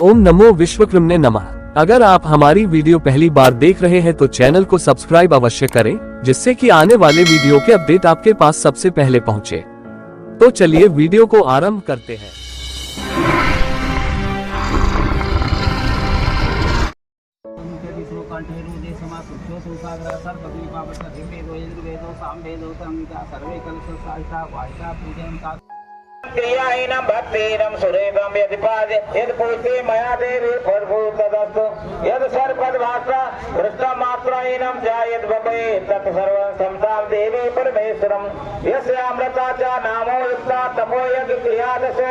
ओम नमो विश्वकर्मणे नमः। अगर आप हमारी वीडियो पहली बार देख रहे हैं तो चैनल को सब्सक्राइब अवश्य करें, जिससे कि आने वाले वीडियो के अपडेट आपके पास सबसे पहले पहुंचे। तो चलिए वीडियो को आरंभ करते हैं। क्रियाहीनं भक्तिहीनं सुरेखं यदिपादे यद् पूज्ये मया देवी फलभूतदस्तु यद् सर्वपदभाषा भ्रष्टमात्राहीनं जायेद् भवेत् तत् सर्वं संसां देवी परमेश्वरं यस्यामृता च नामो युक्ता तपो यज्ञ क्रियादशो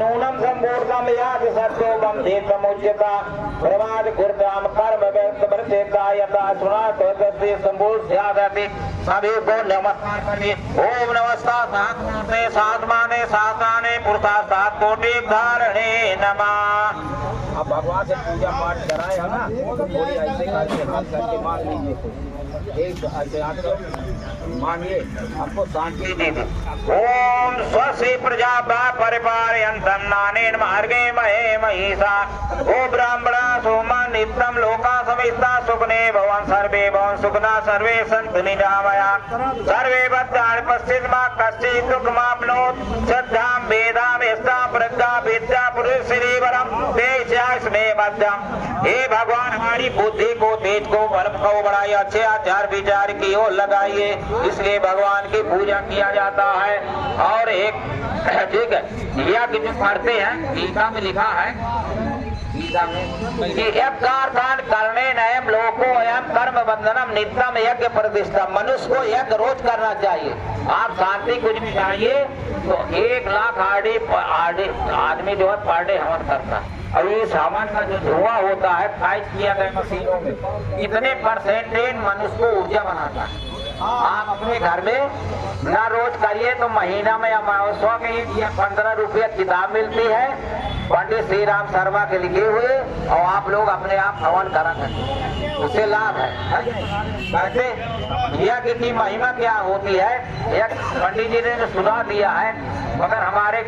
नूनं सम्पूर्णं याद सत्तो बन्धितमुच्यता प्रमाद गुरुतां कर्म वर्तेता यथा सुनात तद्वै सम्पूर्णस्यादपि सभी को नमस्कार करिए। ओम नमस्कार सात्मूर्ते सात्माने साताने पुरुषा सात कोटि धारणे नमः। अब भगवान से पूजा पाठ कराए है ना, थोड़ी ऐसे करके हाथ करके मान लीजिए, एक ऐसे हाथ मानिए, आपको शांति दे दे। ओम स्वस्ति प्रजा परिपालयन्तं नानेन मार्गे महे महिषा ओ ब्राह्मणा सोमा नित्यं लोका समिता सुखने भवन सर्वे भवन सुखना सर्वे सन्तु निरामया सर्वे भद्राणि पश्चिमा कश्चित् दुःखमाप्नोत् श्रद्धां वेदां यस्तां प्रज्ञा विद्या पुरुष श्रीवरं तेजस्मे मध्यम। हे भगवान हमारी बुद्धि को तेज को बल को बढ़ाइए, अच्छे आचार विचार की ओर लगाइए, इसलिए भगवान की पूजा किया जाता है। और एक ठीक है यज्ञ जो पढ़ते हैं गीता में लिखा है यज्ञार्थान करने नयम लोको एवं कर्म बंधनम नित्यम यज्ञ प्रतिष्ठा। मनुष्य को यज्ञ रोज करना चाहिए। आप शांति कुछ भी चाहिए तो 1 लाख आदमी जो है पर डे हवन करता है। और ये सामान का जो धुआं होता है फाइट किया गया मशीनों में, इतने परसेंटेज मनुष्य को ऊर्जा बनाता है। आप अपने घर में ना रोज करिए तो महीना में अमावस्या के 15 रुपया किताब मिलती है पंडित श्री राम शर्मा के लिखे हुए, और आप लोग अपने आप हवन करेंगे, उससे लाभ है। कैसे यज्ञ की महिमा क्या होती है, एक पंडित जी ने सुना दिया है, मगर हमारे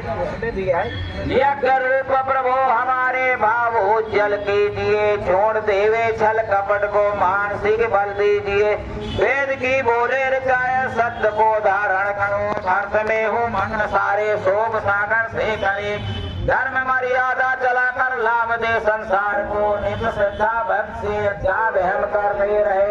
दिया है। यज्ञ रूप प्रभु हमारे भाव उज्जल कीजिए, छोड़ देवे छल कपट को मानसिक बल दीजिए, वेद की बोले रचाए सत्य को धारण करो, अर्थ में हो मन सारे शोभ सागर से करे, धर्म मर्यादा चलाकर लाभ दे संसार को, नित्य श्रद्धा भक्ति से अध्यात्म हम करते रहे,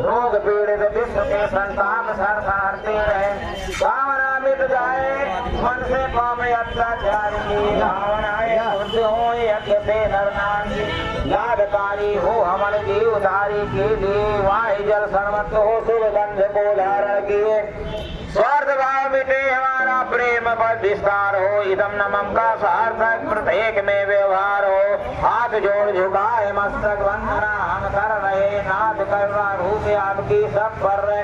रोग पीड़ित विश्व के संताप सरकारते रहे, कामना मिट जाए मन से पावे अत्याचार की, भावनाएं शुद्ध हो यज्ञ से नर नारी, लाभकारी हो हमारे जीवधारी के लिए, वायु जल सर्वत्र हो शुभ गंध को धारण किए, स्वार्थ भाव मिटे हमारा प्रेम पर विस्तार हो, इदम नमम का सार्थक प्रत्येक में व्यवहार हो, हाथ जोड़ झुकाए मस्तक वंदना हम कर रहे, नाथ करुणा रूप आपकी सब पर रहे,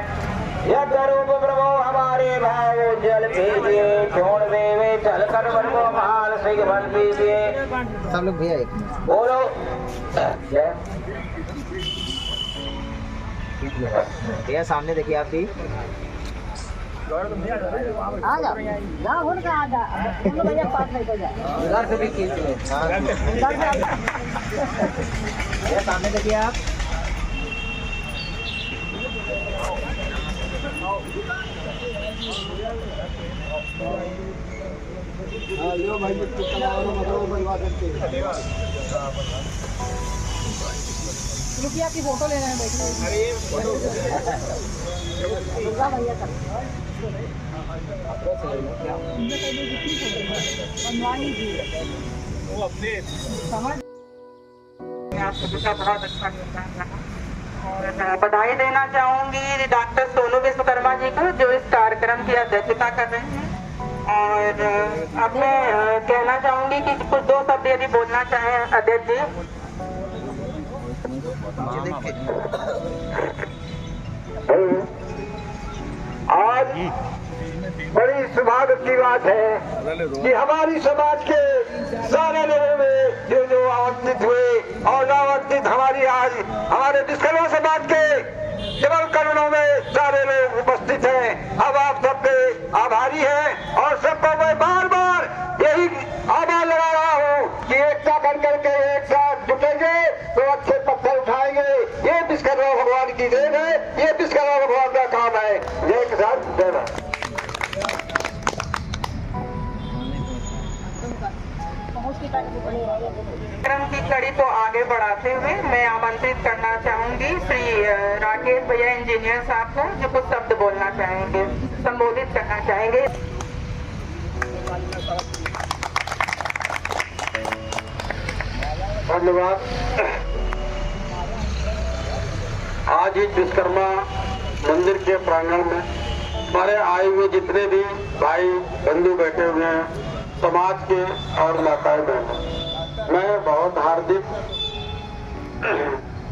यज्ञ रूप प्रभु हमारे भाव जल कीजिए, छोड़ देवे चल कर बल को माल सिंह बल दीजिए। सब लोग भैया एक बोलो भैया सामने देखिए आप भी आ जाओ ना हो ना आ जा भैया पास नहीं कर जाए उधर से भी कीजिए। ये सामने देखिए आप लो भाई रुपया की फोटो लेना है बैठे बहुत अच्छा और बधाई देना चाहूंगी डॉक्टर सोनू विश्वकर्मा जी को जो इस कार्यक्रम की अध्यक्षता कर रहे हैं। और अब मैं कहना चाहूंगी कि कुछ 2 शब्द यदि बोलना चाहें अध्यक्ष जी। आज बड़ी सौभाग्य की बात है कि हमारी समाज के सारे लोगों में जो आमंत्रित हुए और नामांकित हमारी आज हमारे विश्वकर्मा समाज के केवल करुणों में सारे लोग उपस्थित हैं। अब आप सबके आभारी हैं और सबको मैं बार बार यही आभार लगा रहा हूँ कि एकता बनकर कार्यक्रम की कड़ी को आगे बढ़ाते हुए मैं आमंत्रित करना चाहूंगी श्री राकेश भैया इंजीनियर साहब को, जो कुछ शब्द बोलना चाहेंगे, संबोधित करना चाहेंगे। धन्यवाद। आज ही विश्वकर्मा मंदिर के प्रांगण में हमारे आए हुए जितने भी भाई बंधु बैठे हुए हैं, समाज के और माताएं बहनें, मैं बहुत हार्दिक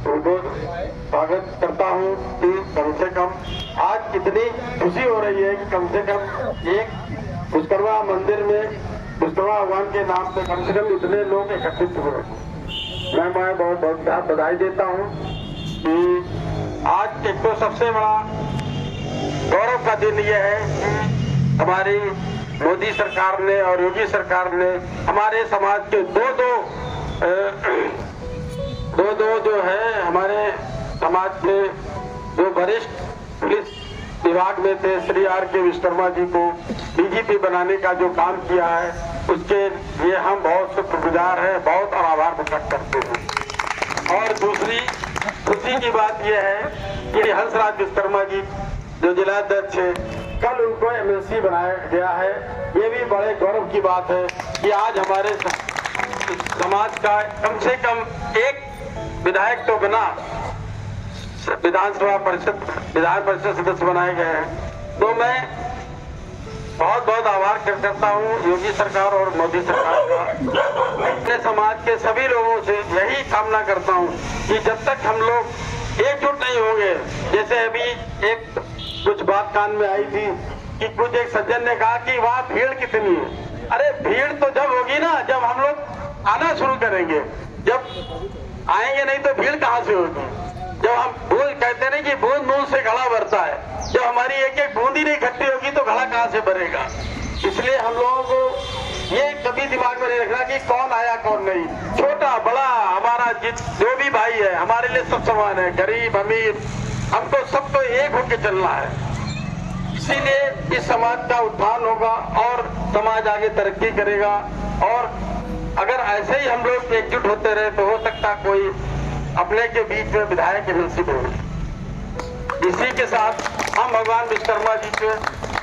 उनको स्वागत करता हूं कि कम से कम आज इतनी खुशी हो रही है कि कम से कम एक विश्वकर्मा मंदिर में विश्वकर्मा भगवान के नाम पे कम से कम इतने लोग एकत्रित हुए। मैं बहुत बहुत बधाई देता हूं कि आज एक तो सबसे बड़ा गौरव का दिन यह है कि हमारी मोदी सरकार ने और योगी सरकार ने हमारे समाज के दो जो है हमारे समाज के जो वरिष्ठ पुलिस विभाग में थे श्री R.K. विश्वकर्मा जी को DGP बनाने का जो काम किया है उसके लिए हम बहुत शुक्रगुजार हैं, बहुत आभार प्रकट करते हैं। और दूसरी खुशी की बात यह है कि हंसराज विश्वकर्मा जी जो जिलाध्यक्ष है, कल उनको MLC बनाया गया है। ये भी बड़े गौरव की बात है कि आज हमारे समाज का कम से कम एक विधायक तो बना विधान परिषद सदस्य बनाए गए हैं। तो मैं बहुत बहुत आभार करता हूँ योगी सरकार और मोदी सरकार का। अपने समाज के सभी लोगों से यही कामना करता हूँ कि जब तक हम लोग एकजुट नहीं होंगे, जैसे अभी एक कुछ बात कान में आई थी कि कुछ एक सज्जन ने कहा कि वहाँ भीड़ कितनी है। अरे भीड़ तो जब होगी ना जब हम लोग आना शुरू करेंगे, जब आएंगे नहीं तो भीड़ कहाँ से होगी। जब हम बूंद कहते नहीं कि बूंद बूंद से घड़ा भरता है, जब हमारी एक एक बूंद ही नहीं इकट्ठी होगी तो घड़ा कहाँ से भरेगा। इसलिए हम लोगों को ये कभी दिमाग में नहीं रखना कि कौन आया कौन नहीं, छोटा बड़ा हमारा जो भी भाई है हमारे लिए सब समान है, गरीब अमीर, हमको सबको एक होकर चलना है। इसीलिए इस समाज का उत्थान होगा और समाज आगे तरक्की करेगा। और अगर ऐसे ही हम लोग एकजुट होते रहे तो हो सकता कोई अपने के बीच में विधायक MLC हो। इसी के साथ हम भगवान विश्वकर्मा जी के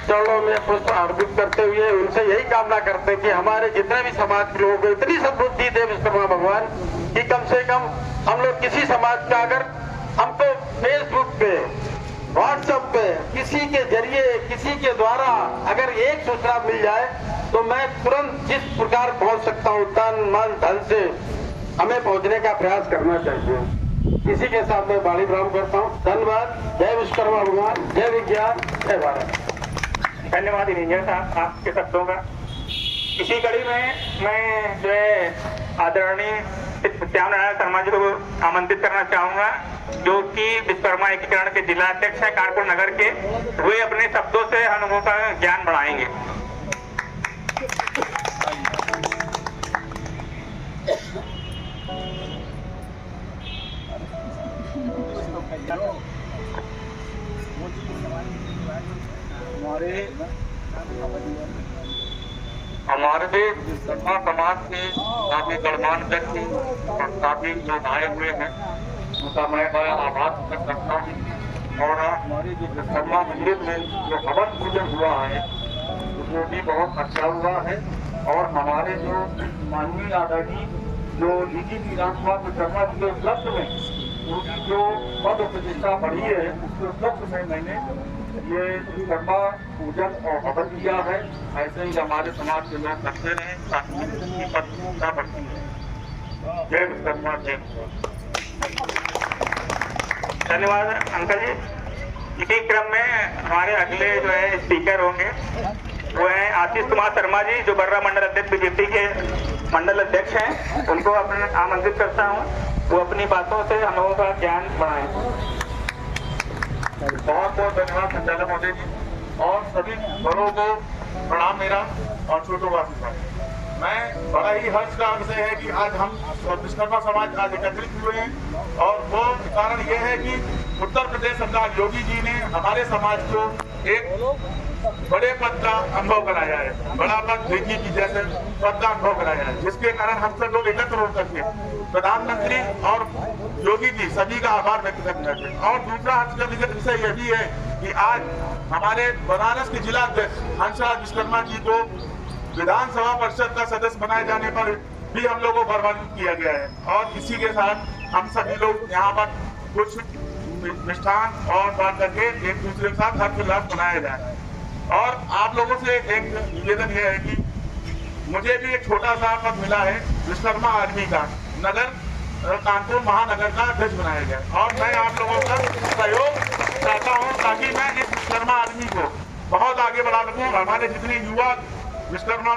चरणों में पुष्प अर्पित करते हुए उनसे यही कामना करते हैं कि हमारे जितने भी समाज के लोगों को इतनी सद्बुद्धि दे विश्वकर्मा भगवान कि कम से कम हम लोग किसी समाज का अगर हमको फेसबुक पे व्हाट्सएप पे किसी के जरिए किसी के द्वारा अगर एक सूचना मिल जाए तो मैं तुरंत जिस प्रकार पहुंच सकता हूं तन मन धन से हमें पहुंचने का प्रयास करना चाहिए। इसी के साथ मैं वाणी विराम करता हूं। धन्यवाद। जय विश्वकर्मा भगवान, जय विज्ञान, जय भारत। धन्यवाद इंजीनियर साहब आपके शब्दों का। इसी कड़ी में मैं जो है आदरणीय श्याम नारायण शर्मा जी को आमंत्रित करना चाहूंगा, जो कि विश्वकर्मा एकीकरण के जिला अध्यक्ष है कानपुर नगर के। वे अपने शब्दों से हम लोगों का ज्ञान बढ़ाएंगे। हमारे विश्वकर्मा समाज के काफी गणमान्य व्यक्ति और काफी जो आए हुए हैं उनका मैं बड़ा आभार व्यक्त करता हूँ। और हमारे जो विश्वकर्मा मंदिर में जो हवन पूजन हुआ है उसमें भी बहुत अच्छा हुआ है। और हमारे जो माननीय आदरणीय जो DGP रामकुमार विश्वकर्मा जी के उपलक्ष्य में उनकी जो पद प्रतिष्ठा बढ़ी है उसके उपलक्ष्य में मैंने ये विश्वकर्मा पूजन और हवन किया है। ऐसे ही हमारे समाज के लोग करते रहे ताकि उनकी प्रतिष्ठा बढ़ती है। जय विश्वकर्मा, जय। धन्यवाद अंकल जी। इसी क्रम में हमारे अगले जो है स्पीकर होंगे वो है आशीष कुमार शर्मा जी, जो बर्रा मंडल अध्यक्ष BJP के मंडल अध्यक्ष हैं। उनको अपने आमंत्रित करता हूँ, वो अपनी बातों से हम लोगों का ज्ञान बढ़ाएं। बहुत बहुत धन्यवाद संचालक महोदय जी और सभी बड़ों को प्रणाम मेरा और छोटों का आशीर्वाद। मैं बड़ा ही हर्ष का विषय है कि आज हम विश्वकर्मा समाज आज एकत्रित हुए हैं। और वो कारण ये है कि उत्तर प्रदेश सरकार योगी जी ने हमारे समाज को एक बड़े पद का अनुभव कराया है, बड़ा पद देखी की जैसे पद का अनुभव कराया है, जिसके कारण हम सब लोग एकत्र होकर के प्रधानमंत्री और योगी जी सभी का आभार व्यक्त करना चाहिए। और दूसरा हर्ष का विषय यह भी है कि आज हमारे बनारस के जिला अध्यक्ष हंसराज विश्वकर्मा जी को विधानसभा परिषद का सदस्य बनाए जाने पर भी हम लोगों को सम्मानित किया गया है। और इसी के साथ हम सभी लोग यहाँ पर कुछ मिष्ठान और बात करके एक दूसरे के साथ हर्षोल्लास मनाया जाए। और आप लोगों से एक निवेदन यह है कि मुझे भी एक छोटा सा पद मिला है, विश्वकर्मा आर्मी का नगर कानपुर महानगर का अध्यक्ष बनाया गया। और मैं आप लोगों का सहयोग चाहता हूँ ताकि मैं इस विश्वकर्मा आर्मी को बहुत आगे बढ़ा सकूँ। हमारे जितने युवा विश्वकर्मा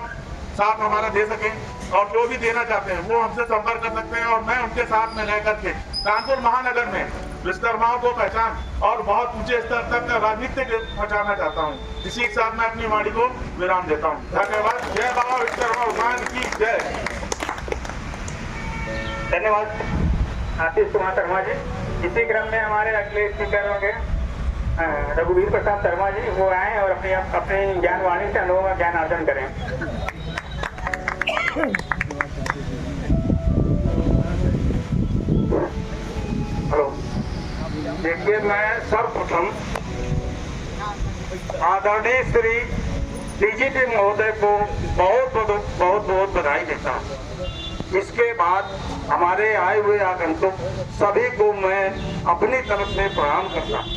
साथ हमारा दे सके और जो भी देना चाहते हैं वो हमसे संपर्क कर सकते हैं। और मैं उनके साथ में रह करके कानपुर महानगर में विश्वकर्माओं को पहचान और बहुत ऊंचे स्तर तक राजनीति पहुंचाना चाहता हूं। इसी के साथ मैं अपनी वाणी को विराम देता हूं। धन्यवाद। जय बाबा विश्वकर्मा भगवान की जय। धन्यवाद आशीष कुमार शर्मा जी। इसी क्रम में हमारे अगले स्पीकर होंगे रघुवीर प्रसाद शर्मा जी। वो आए और अपनी ज्ञान वाणी से अनुभव का ज्ञान अर्जन करें। हेलो, देखिए मैं सर्वप्रथम आदरणीय श्री डीजीपी महोदय को बहुत बधाई देता हूँ। इसके बाद हमारे आए हुए आगंतुक सभी को मैं अपनी तरफ से प्रणाम करता हूँ।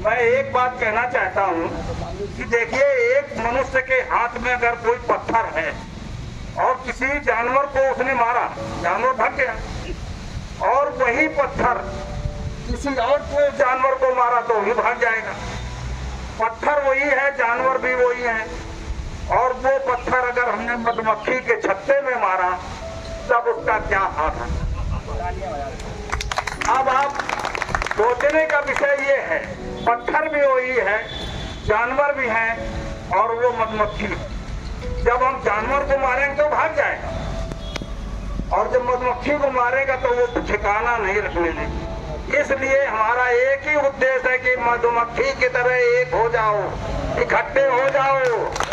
मैं एक बात कहना चाहता हूँ कि देखिए, एक मनुष्य के हाथ में अगर कोई पत्थर है और किसी जानवर को उसने मारा, जानवर भाग गया, और वही पत्थर किसी और को जानवर को मारा तो भी भाग जाएगा। पत्थर वही है, जानवर भी वही है। और वो पत्थर अगर हमने मधुमक्खी के छत्ते में मारा तब उसका क्या हाथ है। अब आप सोचने का विषय ये है, पत्थर भी वही है, जानवर भी है, और वो मधुमक्खी। जब हम जानवर को मारेंगे तो भाग जाएगा, और जब मधुमक्खी को मारेगा तो वो ठिकाना नहीं रखने देगी। इसलिए हमारा एक ही उद्देश्य है कि मधुमक्खी की तरह एक हो जाओ, इकट्ठे हो जाओ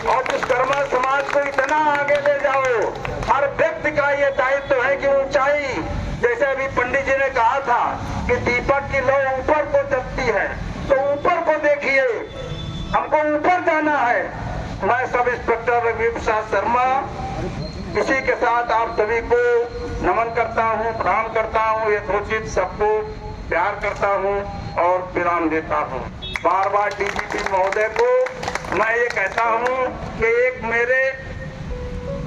और विश्वकर्मा समाज को इतना आगे ले जाओ। हर व्यक्ति का ये दायित्व है कि ऊंचाई, जैसे अभी पंडित जी ने कहा था कि दीपक की लौ ऊपर को जलती है, तो ऊपर को देखिए, हमको ऊपर जाना है। मैं सब इंस्पेक्टर रघुवीर प्रसाद शर्मा इसी के साथ आप सभी को नमन करता हूँ, प्रणाम करता हूँ, यथोचित सबको प्यार करता हूँ और विराम देता हूँ। बार बार डीजीपी महोदय को मैं ये कहता हूँ कि एक मेरे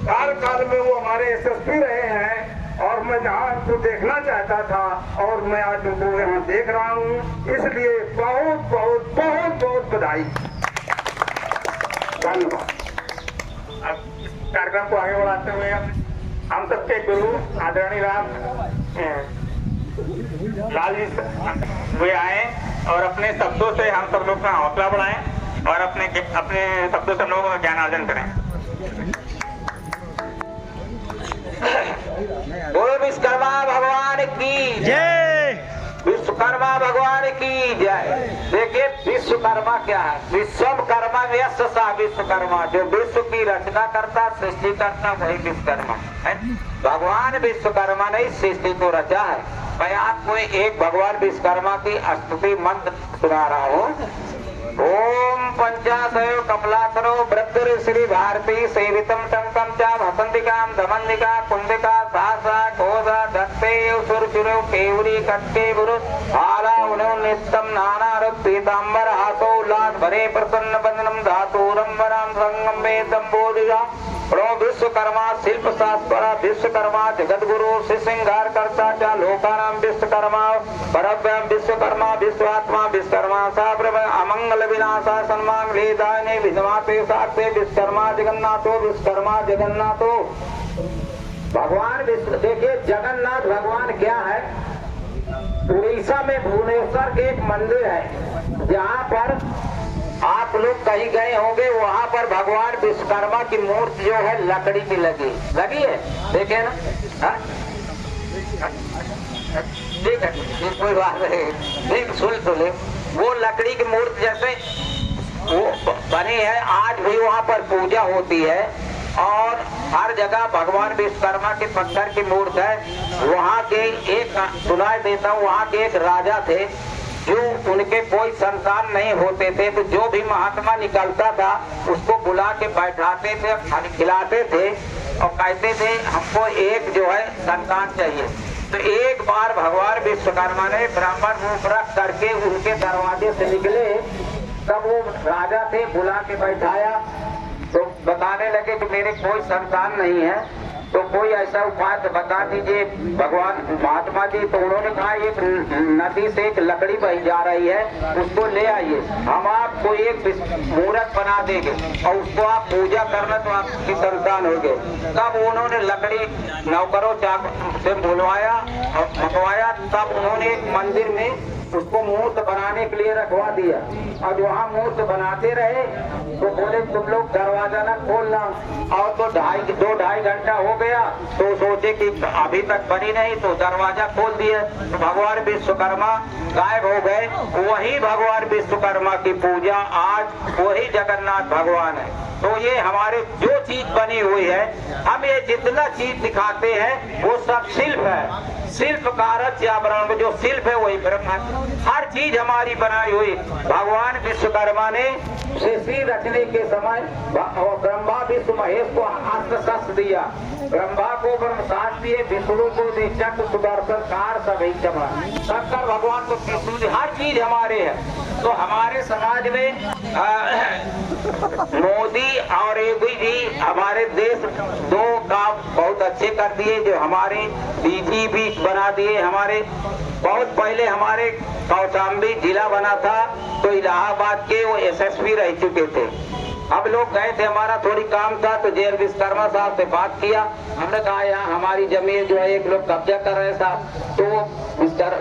कार्यकाल में वो हमारे एसएसपी रहे हैं और मैं जहाँ उनको देखना चाहता था और मैं आज उनको यहाँ देख रहा हूँ, इसलिए बहुत बहुत बहुत बहुत बधाई। धन्यवाद। अब इस कार्यक्रम को आगे बढ़ाते हुए हम सबके गुरु आदरणीय लाल जी वे आए और अपने शब्दों से हम सब लोग का हौसला बढ़ाएं और अपने शब्दों से हम लोगों का ज्ञान अर्जन करें। बोलो विश्वकर्मा भगवान की जय। विश्वकर्मा भगवान की जय। देखिए, विश्वकर्मा क्या है? विश्वकर्मा व्यस्त सा विश्वकर्मा, जो विश्व की रचना करता, सृष्टि करता, वही विश्वकर्मा है। भगवान विश्वकर्मा ने इस सृष्टि को रचा है। मैं आपको एक भगवान विश्वकर्मा की स्तुति मंत्र सुना रहा हूँ। ओम पंचाशयो कमलासरो वृद्धि श्री भारती सेवितम टंकम चा भसंतिकाम धमंदिका कुंदिका सासा घोषा धत्ते सुरचुरो केवरी कट्टे गुरु आला उनो नित्यम नाना रूप पीतांबर हासो उल्लास भरे प्रसन्न बंधनम धातुरम वराम संगम वेदम बोधिगा। प्रो विश्वकर्मा शिल्प शास्त्र विश्वकर्मा जगत गुरु श्रृंगार कर्ता चा लोकानाम विश्वकर्मा परब्रह्म विश्वकर्मा विश्वात्मा विश्वकर्मा साब्रह्म अमंगल विनाशा सन्मांगले दायने विधमाते साक्ते विश्वकर्मा जगन्नाथो विश्वकर्मा जगन्नाथो। भगवान विश्व, देखिए जगन्नाथ भगवान क्या है? उड़ीसा में भुवनेश्वर के एक मंदिर है जहाँ पर आप लोग कहीं गए होंगे, वहाँ पर भगवान विश्वकर्मा की मूर्ति जो है लकड़ी की लगी है, देखे ना? ठीक है, कोई बात नहीं, देख सुन तो ले। वो लकड़ी की मूर्ति जैसे वो बनी है, आज भी वहाँ पर पूजा होती है और हर जगह भगवान विश्वकर्मा के पत्थर की मूर्ति है। वहाँ के एक सुनाई देता हूँ, वहाँ के एक राजा थे जो उनके कोई संतान नहीं होते थे, तो जो भी महात्मा निकलता था उसको बुला के बैठाते थे, खिलाते थे और कहते थे हमको एक जो है संतान चाहिए। तो एक बार भगवान विश्वकर्मा ने ब्राह्मण रूप रख करके उनके दरवाजे से निकले, तब वो राजा थे बुला के बैठाया तो बताने लगे कि मेरे कोई संतान नहीं है, तो कोई ऐसा उपाय तो बता दीजिए भगवान महात्मा जी। तो उन्होंने कहा एक नदी से एक लकड़ी बही जा रही है, उसको ले आइए, हम आपको एक मूर्त बना देंगे और उसको आप पूजा करना तो आपकी संतान होगी। तब उन्होंने लकड़ी नौकरों से बुलवाया और मंगवाया, तब उन्होंने एक मंदिर में उसको मूर्त बनाने के लिए रखवा दिया और वहाँ मूर्त बनाते रहे। तो बोले तुम लोग दरवाजा न खोलना, और तो 2-2.5 घंटा हो गया तो सोचे कि अभी तक बनी नहीं, तो दरवाजा खोल दिया। तो भगवान विश्वकर्मा गायब हो गए। वही भगवान विश्वकर्मा की पूजा आज वही जगन्नाथ भगवान है। तो ये हमारे जो चीज बनी हुई है, हम ये जितना चीज दिखाते हैं वो सब शिल्प है। शिल्पकार जागरण में जो शिल्प है वही ब्रह्म है। हर चीज हमारी बनाई हुई भगवान विश्वकर्मा ने सृष्टि रचने के समय ब्रह्मा विष्णु महेश को अस्त्र शस्त्र दिया, ब्रह्मा को ब्रह्मशास्त्र दिए, विष्णु को दे चक्र सुदर्शन कार सभी चमा, शंकर भगवान को विष्णु, हर चीज हमारे है। तो हमारे समाज में मोदी और योगी जी हमारे देश दो काम बहुत अच्छे कर दिए, जो हमारे डीजी भी बना दिए। हमारे बहुत पहले हमारे कौशाम्बी जिला बना था तो इलाहाबाद के वो एसएसपी रह चुके थे। हम लोग गए थे, हमारा थोड़ी काम था तो जे विश्वकर्मा साहब से बात किया। हमने कहा यहाँ हमारी जमीन जो है एक लोग कब्जा कर रहे साहब। तो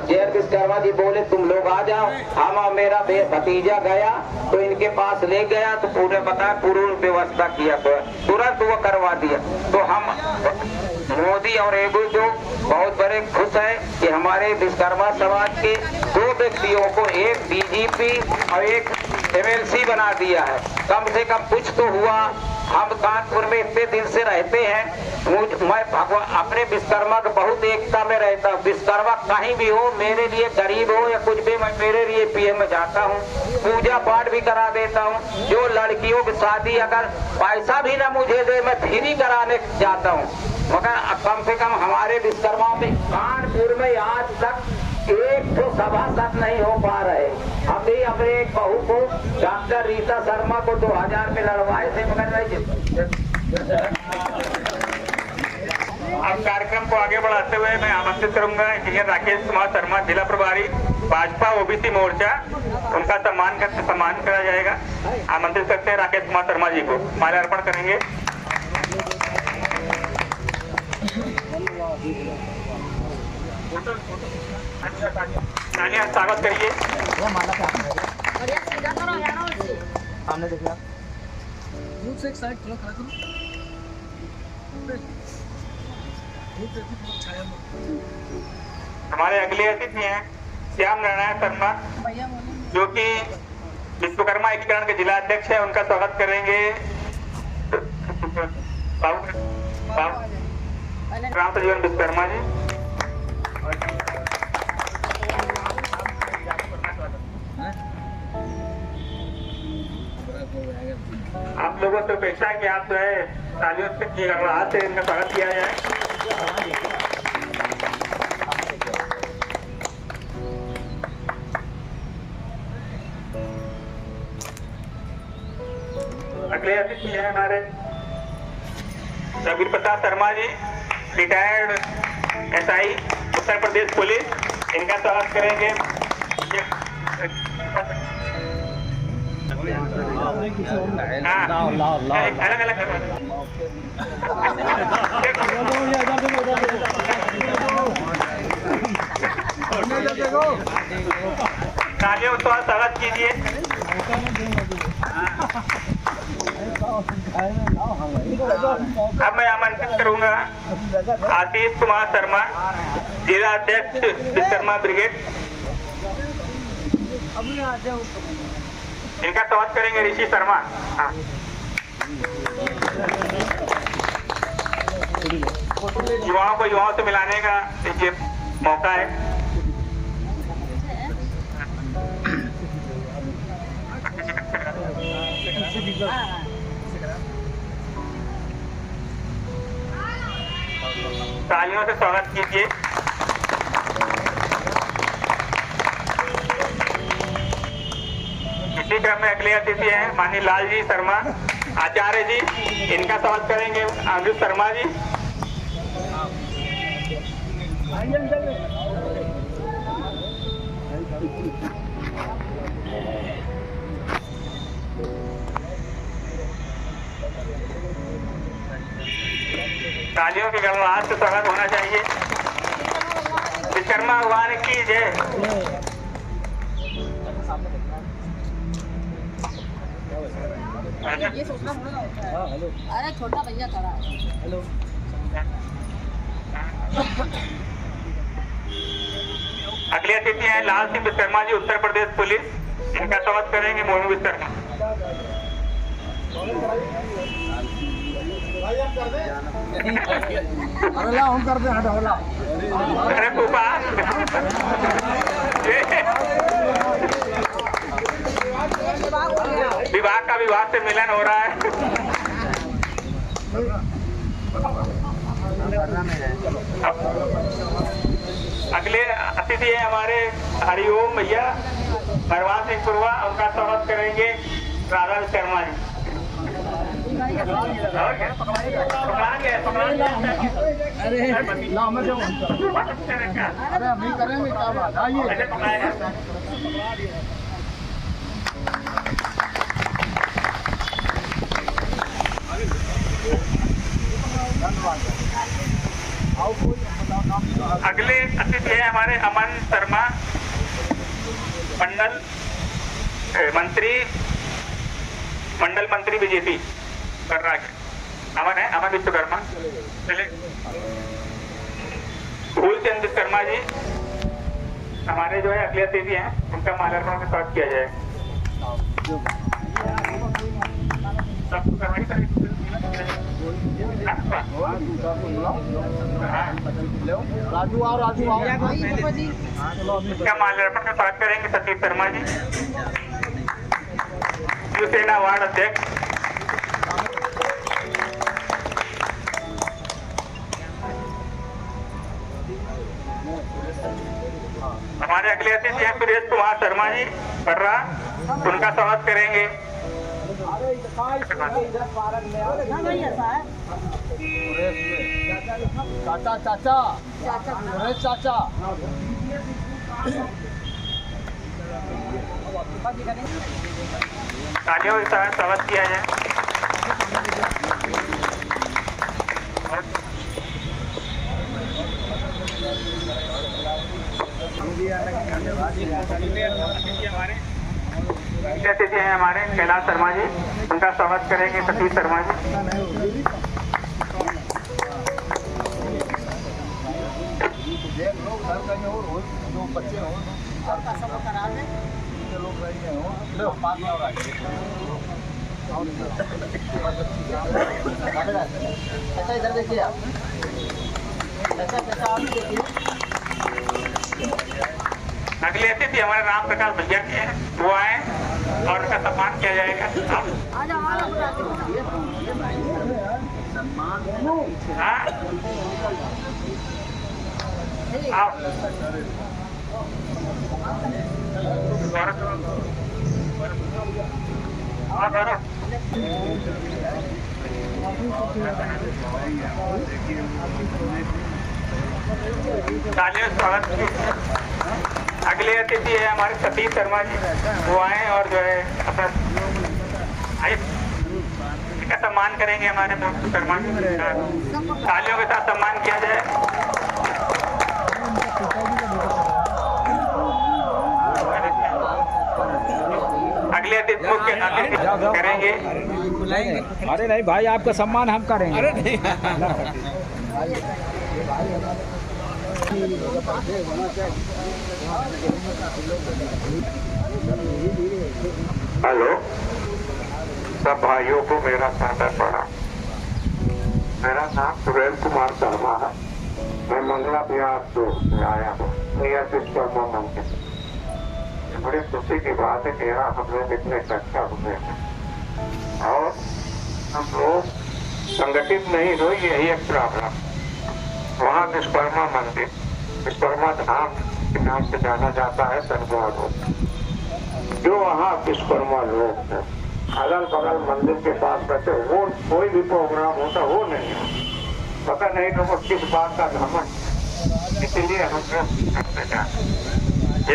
जे विश्वकर्मा जी बोले तुम लोग आ जाओ। हम और मेरा भतीजा गया तो इनके पास ले गया तो पूरे बता पूर्ण व्यवस्था किया, तो तुरंत वो करवा दिया। तो हम मोदी और एगो जो बहुत बड़े खुश है कि हमारे विश्वकर्मा समाज के 2 व्यक्तियों को, एक डीजीपी और एक एमएलसी बना दिया है। कम से कम कुछ तो हुआ। हम कानपुर में इतने दिन से रहते हैं, मैं भगवान अपने विश्वकर्मा को बहुत एकता में रहता हूँ। विश्वकर्मा कहीं भी हो, मेरे लिए गरीब हो या कुछ भी, मैं मेरे लिए पीएम में जाता हूँ, पूजा पाठ भी करा देता हूँ। जो लड़कियों की शादी अगर पैसा भी ना मुझे दे, मैं फ्री कराने जाता हूँ। मगर कम से कम हमारे विश्वकर्मा में कानपुर में आज तक एक तो सभासद नहीं हो पा रहे। अभी अपने एक बहू को डॉक्टर रीता शर्मा को 2000 में लड़वाए थे, मगर नहीं। अब कार्यक्रम को आगे बढ़ाते हुए मैं आमंत्रित करूंगा इंजीनियर राकेश कुमार शर्मा, जिला प्रभारी भाजपा ओबीसी मोर्चा, उनका सम्मान करा जाएगा। आमंत्रित करते हैं राकेश कुमार शर्मा जी को, माल्यार्पण करेंगे। स्वागत करिए। हमने देखा हमारे अगले अतिथि हैं श्याम नारायण शर्मा, जो कि विश्वकर्मा एकीकरण के जिला अध्यक्ष है। उनका स्वागत करेंगे राम सजीवन विश्वकर्मा जी। आप लोगों से अपेक्षा है कि आप जो है तालियों से हाथ से इनका स्वागत किया जाए। अगले अतिथि हैं हमारे रघुवीर Prasad Sharma ji, retired SI Uttar Pradesh police. इनका स्वागत करेंगे। अलग अलग तालियों से स्वागत कीजिए। अब मैं आमंत्रित करूंगा आशीष कुमार शर्मा, जिला अध्यक्ष विश्वकर्मा ब्रिगेड। इनका स्वागत करेंगे ऋषि शर्मा। हाँ। युवाओं से मिलाने का ये मौका है। तालियों से स्वागत कीजिए। इसी क्रम में अगले अतिथि हैं माननीय लालजी शर्मा आचार्य जी, इनका स्वागत करेंगे अमृत शर्मा जी। तालियों के गड़गड़ाहट से स्वागत होना चाहिए। विश्वकर्मा भगवान की जय। ये सोचना अरे छोटा भैया खड़ा है। हेलो अगले अतिथि हैं लाल सिंह विश्वकर्मा जी, उत्तर प्रदेश पुलिस, इनका स्वागत करेंगे मोनू विश्वकर्मा। अरे पूपा विभाग से मिलन हो रहा है। अगले अतिथि है हमारे हरिओम भैया भरवान सिंह पुरवा, उनका स्वागत करेंगे राधा विश्वकर्मा जी। अगले अतिथि है हमारे अमन शर्मा, मंडल मंत्री बीजेपी कर रहा है। अमन विश्वकर्मा। चले फूलचंद विश्वकर्मा जी हमारे जो है अगले अतिथि हैं, उनका माल्यार्पण में स्वागत किया जाए। इसका माल्यार्पण में स्वागत करेंगे सतीश शर्मा जी, शिवसेना वार्ड अध्यक्ष। हमारे अगले अतिथि हैं सुरेश कुमार शर्मा जी कर्रा, उनका स्वागत करेंगे। चाचा तालियों के साथ स्वागत किया जाए। अतिथि हैं हमारे कैलाश शर्मा जी, उनका स्वागत करेंगे सतीश शर्मा जी। इधर देखिए आप, अगले अतिथि हमारे राम प्रकाश भैया के हैं, वो आए और उनका सम्मान किया जाएगा। स्वागत। अगले अतिथि है हमारे सतीश शर्मा जी, वो आए और जो है अपना इसका सम्मान करेंगे हमारे मोनू शर्मा जी। तालियों के साथ सम्मान किया जाए। अगले अतिथि मुख्य अतिथि करेंगे। अरे नहीं भाई, आपका सम्मान हम करेंगे। अरे नहीं। हेलो, सब भाइयों को मेरा सादर प्रणाम। मेरा नाम सुरेश कुमार शर्मा है। मैं मंगला बिहार से आया हूँ, नियर विश्वकर्मा मंदिर। बड़ी खुशी की बात है कि यहाँ हम लोग इतने इकट्ठा हुए हैं और हम लोग संगठित नहीं हुए, यही एक प्रॉब्लम। वहाँ विश्वकर्मा मंदिर, विश्वकर्मा धाम के नाम से जाना जाता है सरगुआ रोड। जो वहाँ विश्वकर्मा लोग हैं, अगल बगल मंदिर के पास बैठे, वो कोई भी प्रोग्राम होता वो नहीं है, पता नहीं लोगों किस बात का घमंड। इसीलिए हम लोग करते जाए,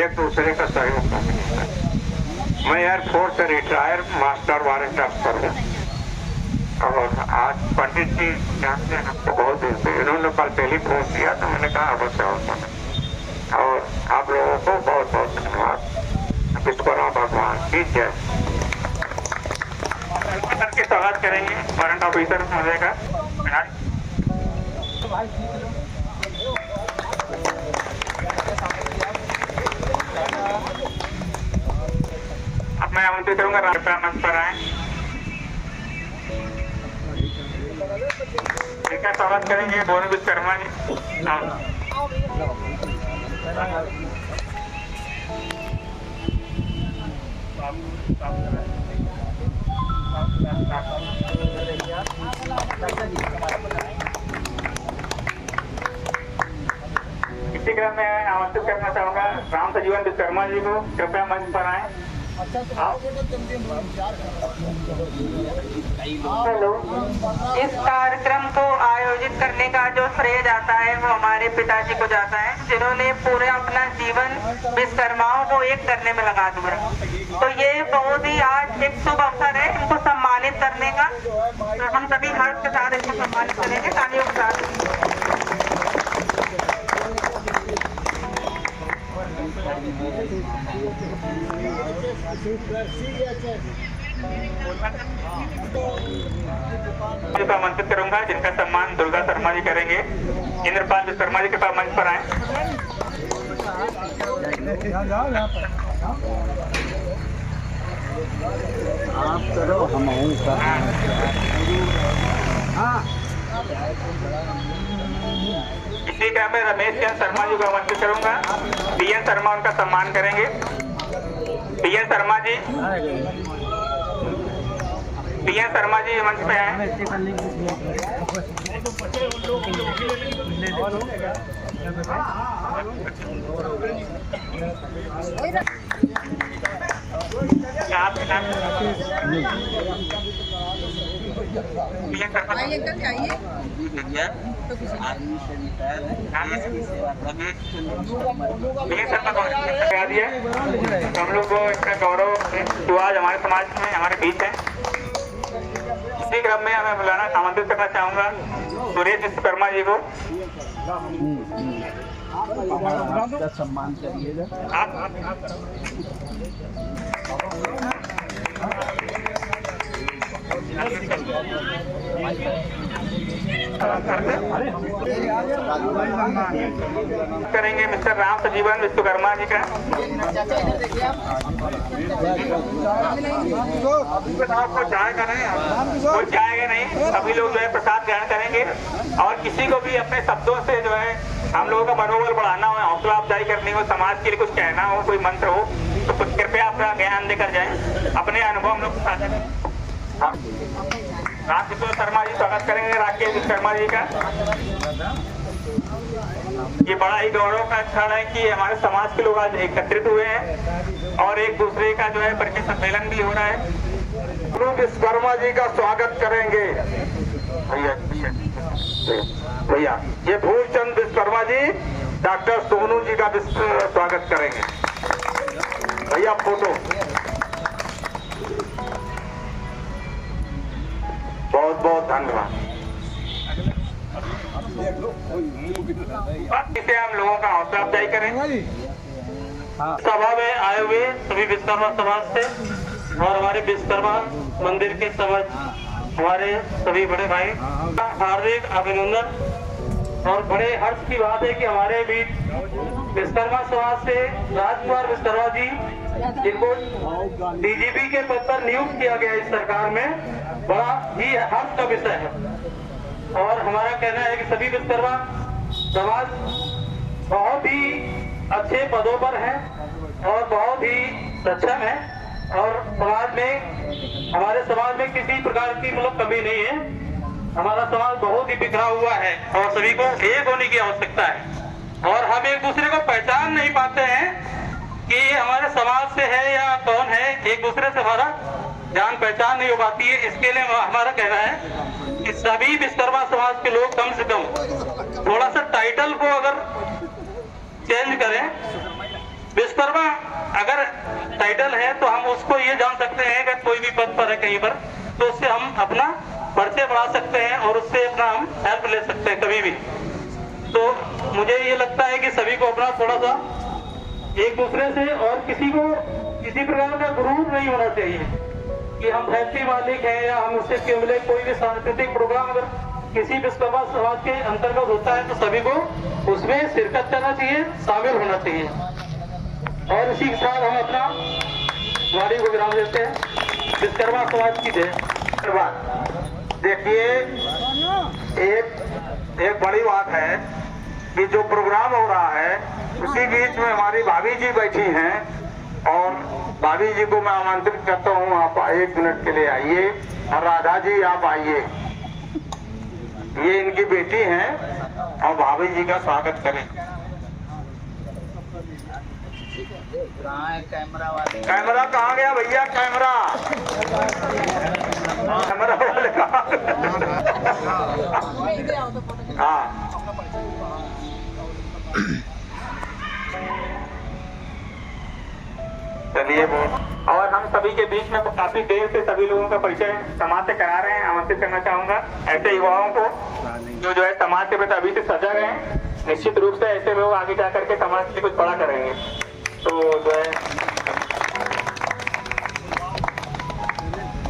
एक दूसरे का सहयोग करते हैं। मैं एयरफोर्स से रिटायर मास्टर वारंट अफसर हूँ और आज पंडित जी जानते हैं हमको बहुत दिन से, इन्होंने कल टेलीफोन किया तो मैंने कहा अवश्य होता। और आप लोगों को बहुत बहुत धन्यवाद। विश्वकर्मा भगवान की जय। के स्वागत करेंगे वारंट ऑफिसर महोदय का। अब मैं आमंत्रित करूंगा राष्ट्रीय मंच पर आए, इनका स्वागत करेंगे दोनों विश्वकर्मा जी। इसी क्रम में आमंत्रित करना चाहूंगा राम सजीवन विश्वकर्मा जी को, कृपया मंच पर आए। हेलो, इस कार्यक्रम को आयोजित करने का जो श्रेय जाता है वो हमारे पिताजी को जाता है, जिन्होंने पूरे अपना जीवन विश्वकर्माओं को एक करने में लगा दिया। तो ये बहुत ही आज एक शुभ अवसर है इनको सम्मानित करने का। तो हम सभी हर्ष के साथ इनको सम्मानित करेंगे, तालियों के साथ। आमंत्रित करूंगा जिनका सम्मान दुर्गा शर्मा जी करेंगे। इंद्रपाल विश्वकर्मा जी के पास मंच पर आए। आप करो, हम इसी क्रम में रमेश चंद्र शर्मा जी को आमंत्रित करूंगा। पीएन शर्मा उनका सम्मान करेंगे। पीएन शर्मा जी, पीएन शर्मा जी मंच पे आए। हम लोग को इसका गौरव जो आज हमारे समाज में हमारे बीच है। इसी क्रम में हमें बुलाना आमंत्रित करना चाहूंगा सुरेश विश्वकर्मा जी को। आपका सम्मान करिएगा। करेंगे मिस्टर राम सजीवन विश्वकर्मा जी का। कोई जाएगा नहीं, सभी लोग जो है प्रसाद ग्रहण करेंगे। और किसी को भी अपने शब्दों से जो है हम लोगों का मनोबल बढ़ाना हो, हौसला अफजाई करनी हो, समाज के लिए कुछ कहना हो, कोई मंत्र हो तो कृपया अपना ज्ञान देकर जाएं, अपने अनुभव हम लोग साझा करें। राम किशोर शर्मा जी स्वागत करेंगे राकेश विश्वकर्मा जी का। ये बड़ा ही गौरव का क्षण है कि हमारे समाज के लोग आज एकत्रित हुए हैं और एक दूसरे का जो है परिचय सम्मेलन भी हो रहा है। गुरु विश्वकर्मा जी का स्वागत करेंगे भैया। ये फूलचंद विश्वकर्मा जी डॉक्टर सोनू जी का स्वागत करेंगे भैया। फोटो बहुत बहुत धन्यवाद। इसे हम लोगों का हौसला अफजाई करें। सभा में आए हुए सभी विश्वकर्मा समाज से और हमारे विश्वकर्मा मंदिर के समाज हमारे सभी बड़े भाई हार्दिक अभिनंदन। और बड़े हर्ष की बात है कि हमारे बीच विश्वकर्मा समाज से राजकुमार विश्वकर्मा जी जिनको डीजीपी के पद पर नियुक्त किया गया इस सरकार में, बड़ा ही हर्ष का विषय है। और हमारा कहना है कि सभी विश्वकर्मा समाज बहुत ही अच्छे पदों पर है और बहुत ही सक्षम है, और समाज में, हमारे समाज में किसी प्रकार की मतलब कमी नहीं है। हमारा समाज बहुत ही बिखरा हुआ है और सभी को एक होने की आवश्यकता है। और हम एक दूसरे को पहचान नहीं पाते हैं कि ये हमारे समाज से है या कौन है, एक दूसरे से हमारा जान पहचान नहीं हो पाती है। इसके लिए हमारा कहना है कि सभी विश्वकर्मा समाज के लोग कम से कम थोड़ा सा टाइटल को अगर चेंज करें। विश्वकर्मा अगर टाइटल है तो हम उसको ये जान सकते हैं कि कोई भी पद पर है कहीं पर, तो उससे हम अपना परिचय बढ़ा सकते हैं और उससे अपना हम हेल्प ले सकते हैं कभी भी। तो मुझे ये लगता है कि सभी को अपना थोड़ा सा एक दूसरे से, और किसी को किसी प्रकार का गुरूर नहीं होना चाहिए कि हम फैक्ट्री मालिक हैं या हम उससे क्यों मिले। कोई भी सांस्कृतिक प्रोग्राम अगर किसी विश्वकर्मा समाज के अंतर्गत होता है तो सभी को उसमें शिरकत करना चाहिए, शामिल होना चाहिए। और इसी के साथ हम अपना वाणी को विराम देते हैं। विश्वकर्मा समाज की जय। देखिए, एक बड़ी बात है कि जो प्रोग्राम हो रहा है उसी बीच में हमारी भाभी जी बैठी हैं, और भाभी जी को मैं आमंत्रित करता हूँ, आप 1 मिनट के लिए आइए। और राधा जी आप आइए, ये इनकी बेटी हैं, और भाभी जी का स्वागत करें। कैमरा कहाँ गया भैया? कैमरा वाले कहाँ? हाँ, चलिए बोल। और हम सभी के बीच में काफी देर से सभी लोगों का परिचय समाज से करा रहे हैं। आमंत्रित करना चाहूंगा ऐसे युवाओं को जो है समाज के प्रति अभी से सजग हैं। निश्चित रूप से ऐसे लोग आगे जाकर के समाज के लिए कुछ बड़ा करेंगे। तो जो है,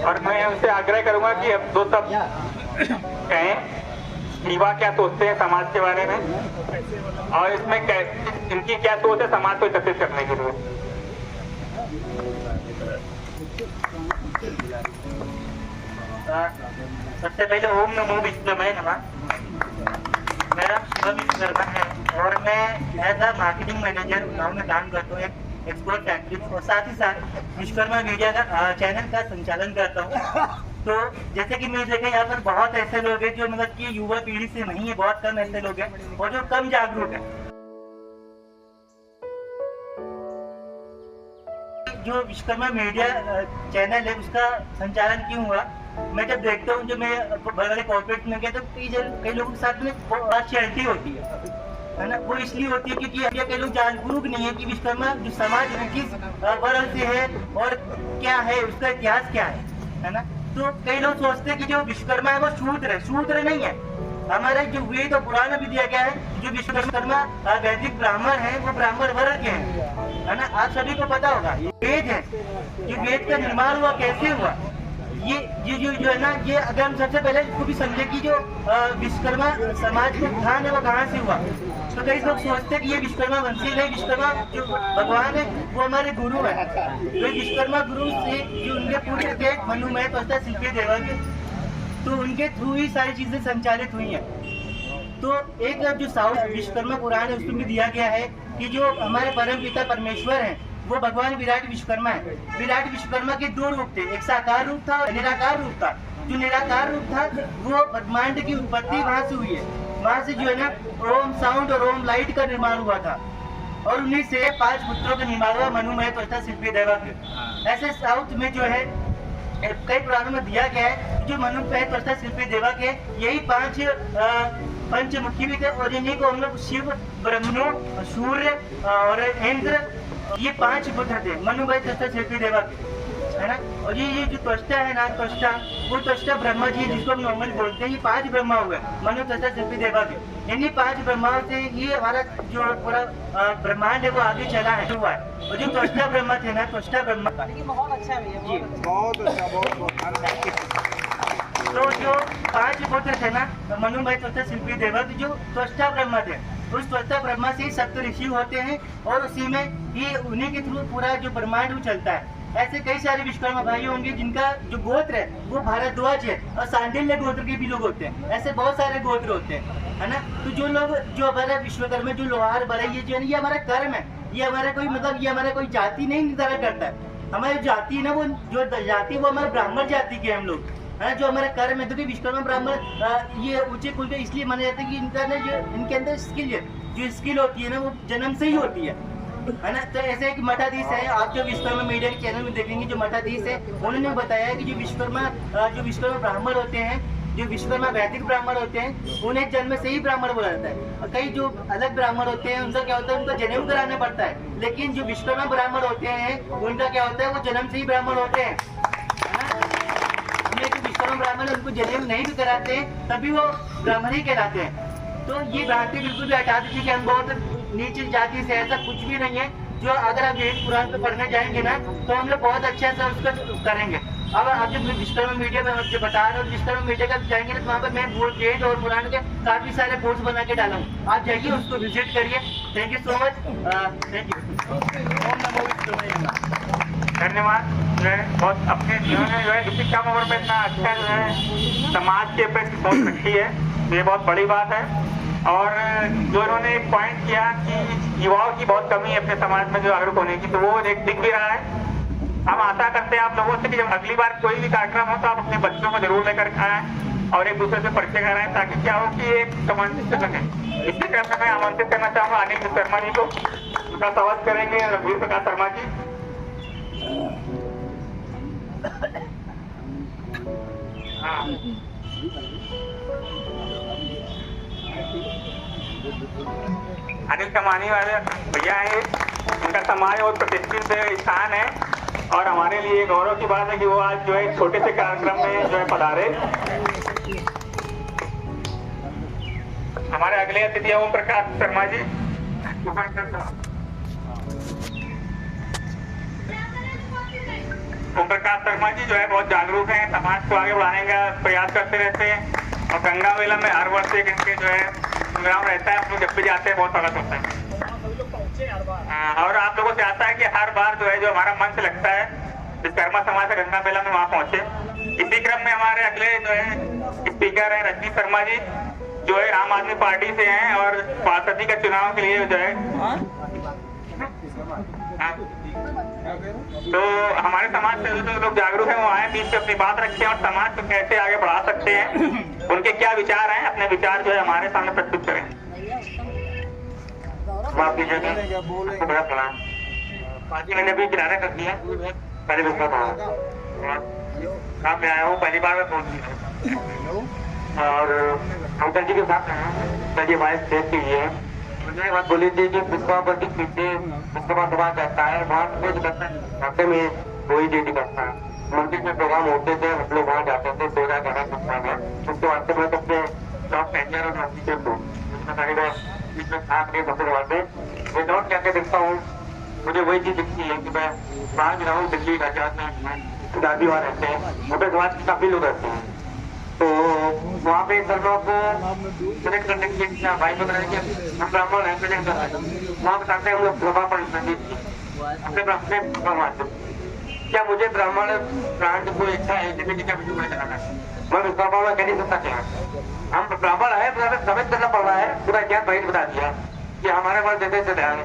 और मैं उनसे आग्रह करूंगा कि अब दो सब कहें युवा क्या सोचते हैं समाज के बारे में, और इसमें इनकी क्या सोच है समाज को एकत्रित करने के लिए। सबसे पहले ओम नमो विश्वकर्माय नमः। मेरा नाम विश्वकर्मा है और मैं एज अ मार्केटिंग मैनेजर गाँव में काम करता हूँ, एक एक्सपोर्ट फैक्ट्री, और साथ ही साथ विश्वकर्मा मीडिया का चैनल का संचालन करता हूँ। तो जैसे कि मैं देखे यहाँ पर बहुत ऐसे लोग हैं जो मतलब कि युवा पीढ़ी से नहीं है, बहुत कम ऐसे लोग हैं और जो कम जागरूक है। जो विश्वकर्मा मीडिया चैनल है उसका संचालन क्यों हुआ, मैं जब देखता हूँ, जो मैं बड़े बड़े कॉर्पोरेट में गया तो कई लोगों के साथ में पार्शियलिटी होती है ना। वो इसलिए होती है क्योंकि कई लोग जागरूक नहीं है कि विश्वकर्मा जो समाज में किस वर्ग से है और क्या है, उसका इतिहास क्या है ना। तो कई लोग सोचते हैं कि जो विश्वकर्मा है वो शूद्र नहीं है। हमारे जो वेद और पुराण में भी दिया गया है, जो विश्वकर्मा वैदिक ब्राह्मण है वो ब्राह्मण वर्ग के हैं, है ना। आप सभी को पता होगा वेद है, ये वेद का निर्माण हुआ कैसे हुआ, ये जो है ना, ये अगर हम सबसे पहले इसको भी समझे कि जो विश्वकर्मा समाज का उत्थान है वो कहाँ से हुआ। तो कई लोग सोचते हैं कि ये विश्वकर्मा वंशी नहीं, विश्वकर्मा जो भगवान है वो हमारे गुरु है। तो विश्वकर्मा गुरु से जो उनके पूरे के मनु में पता शिल्पी देवा के, तो उनके थ्रू ही सारी चीजें संचालित हुई हैं। तो एक जो साउथ विश्वकर्मा पुराण है उसमें भी दिया गया है कि जो हमारे परम पिता परमेश्वर हैं वो भगवान विराट विश्वकर्मा है। विराट विश्वकर्मा के 2 रूप थे, एक साकार रूप था और निराकार रूप था। जो निराकार रूप था वो ब्रह्मांड की उत्पत्ति वहां से हुई है, वहां से जो है ना ओम साउंड और ओम लाइट का निर्माण हुआ था, और उन्हीं से 5 पुत्रों का निर्माण हुआ, मनु महेश तथा शिल्पी देवा के। ऐसे साउथ में जो है कई पुराणों में दिया गया है जो मनु महेश तथा शिल्पी देवा के यही 5 पंचमुखी भी थे, और इन्हीं को हम लोग शिव, ब्रह्मणु, सूर्य और इंद्र, ये 5 पुत्र थे मनु महेश तथा शिल्पी देवा के, है ना। और ये जो त्वष्टा है ना, त्वष्टा वो त्वष्टा ब्रह्मा जी जिसको हम नॉर्मली बोलते हैं, ये 5 ब्रह्मा हुए मनु तथा शिल्पी देवा के। इन्हीं 5 ब्रह्माओं से ये हमारा जो पूरा ब्रह्मांड है वो आगे चला है हुआ है। और जो त्वष्टा ब्रह्मा थे ना, त्वष्टा ब्रह्मा बहुत अच्छा है भैया, बहुत अच्छा, बहुत तो जो 5 गोत्र थे ना, मनु भाई त्वचा शिल्पी देवक, जो त्वचा ब्रह्मा थे, उस त्वचा ब्रह्मा से ही सप्त ऋषि होते हैं और उसी में ये उन्हीं के थ्रू पूरा जो ब्रह्मांड चलता है। ऐसे कई सारे विश्वकर्मा भाई होंगे जिनका जो गोत्र है वो भारद्वाज है और सांडिल्य गोत्र के भी लोग होते हैं। ऐसे बहुत सारे गोत्र होते हैं, है ना। तो जो लोग, जो हमारा विश्वकर्मा, जो लोहार बढ़ई, ये जो है ये हमारा कर्म है, ये हमारा कोई मतलब, ये हमारा कोई जाति नहीं निर्धारण करता है। हमारी जाति है ना, वो जो जाति वो हमारे ब्राह्मण जाति के हम लोग, है जो हमारा कर्म है। तो विश्वकर्मा ब्राह्मण ये ऊंचे कुल के इसलिए माने जाते हैं कि इनका ना जो इनके अंदर स्किल है, जो स्किल होती है ना वो जन्म से ही होती है ना। तो ऐसे एक मठाधीश है, आप जो विश्वकर्मा मीडिया के चैनल में देखेंगे, जो मठाधीश है उन्होंने बताया कि जो विश्वकर्मा ब्राह्मण होते हैं, जो विश्वकर्मा वैदिक ब्राह्मण होते हैं, उन्हें जन्म से ही ब्राह्मण बोला जाता है। और कई जो अलग ब्राह्मण होते हैं उनका क्या होता है, उनका जन्म कराना पड़ता है। लेकिन जो विश्वकर्मा ब्राह्मण होते हैं उनका क्या होता है, वो जन्म से ही ब्राह्मण होते हैं, जो विश्वकर्मा ब्राह्मण उनको जन्म नहीं भी कराते हैं तभी वो ब्राह्मण ही कहलाते हैं। तो ये भ्रांति बिल्कुल भी हटा दीजिए कि हम बहुत नीचे जाति से, ऐसा कुछ भी नहीं है। जो अगर आप वेद पुराण पे पढ़ने जाएंगे ना तो हम लोग बहुत अच्छे से उसको करेंगे। अब आप जब विश्वकर्मा मीडिया में आपसे बता रहे हो, विश्वकर्मा मीडिया का जाएंगे ना तो वहाँ पर मैं वेद और पुराण के काफी सारे पोस्ट बना के डाला हूँ, आप जाइए उसको विजिट करिए। Thank you so much, thank you. ओम नमो विष्णुवे। धन्यवाद। जो है बहुत अपने जीवन में जो है इसी कम उम्र में इतना अच्छा जो है समाज के प्रति सोच रखी है, ये बहुत बड़ी बात है। और जो इन्होंने एक पॉइंट किया कि युवाओं की बहुत कमी है अपने समाज में जो जागरूक होने की, तो वो एक दिख भी रहा है। हम आशा करते हैं आप लोगों से कि जब अगली बार कोई भी कार्यक्रम हो तो आप अपने बच्चों को जरूर लेकर आएं और एक दूसरे से परिचय कराएं, ताकि क्या हो कि एक सामंजस्य बने। इसी क्रम में मैं आमंत्रित करना चाहूँगा अनिल शर्मा जी को, उनका स्वागत करेंगे रघुवीर प्रकाश शर्मा जी। हाँ, अनिल कमानी वाले भैया है, उनका समाज और प्रतिष्ठित स्थान है और हमारे लिए गौरव की बात है कि वो आज जो है छोटे से कार्यक्रम में जो है पधारे। हमारे अगले अतिथि ओम प्रकाश शर्मा जी। ओम प्रकाश शर्मा जी जो है बहुत जागरूक हैं, समाज को आगे बढ़ाने का प्रयास करते रहते हैं और गंगा मेला में हर वर्ष एक इनके जो है प्रोग्राम रहता है, हम लोग जब भी जाते हैं बहुत स्वागत होता है। और आप लोगों से आता है कि हर बार जो है जो हमारा मंच लगता है विश्वकर्मा समाज से गंगा मेला में वहाँ पहुंचे। इसी क्रम में हमारे अगले जो है स्पीकर है रजनी शर्मा जी, जो है आम आदमी पार्टी से हैं और पार्षदी का चुनाव के लिए जो है तो हमारे समाज से जो लोग जागरूक हैं वो आए, बीच में अपनी बात रखें और समाज को कैसे आगे बढ़ा सकते हैं, उनके क्या विचार हैं, अपने विचार जो है हमारे सामने प्रस्तुत करें। माफ कीजिएगा, बड़ा प्रणाम। पार्टी मैंने भी किनारा कर दिया, पहले भी मैं आया हूँ, पहली बार मैं पहुंची और अंकल जी के साथ आया, ये वाइस देख के लिए मुझे बात बोली थी कि विश्वकर्मा के पीछे विश्वकर्मा समाज रहता है, वहाँ कुछ करता है, हफ्ते में कोई डेटी करता है। मंदिर में प्रोग्राम होते थे, हम लोग वहाँ जाते थे, 2011 में उसके बाद से मैं अपने शॉप मैनेजर और नौकरी बीच में खास के सबसे बात मैं नोट करके देखता हूँ, मुझे वही चीज दिखती है कि मैं बाहर भी रहा हूँ, दिल्ली गाजियाबाद में दादी वहाँ रहते हैं, वहाँ पे समाज के काफी लोग रहते हैं। तो वहाँ पे सब लोग कनेक्ट करने के लिए भाई लोग रहेंगे, हम ब्राह्मण हैं, प्रेजेंट कर रहे हैं, वहाँ बताते हैं हम लोग सभा पर अपने भगवान क्या मुझे ब्राह्मण प्रांत को इच्छा है जिंदगी का विषय लगाना है, मैं विश्वकर्मा में कह नहीं सकता क्या हम ब्राह्मण है, समझ करना पड़ रहा है, पूरा ज्ञान भाई ने बता दिया कि हमारे पास जैसे से ध्यान है।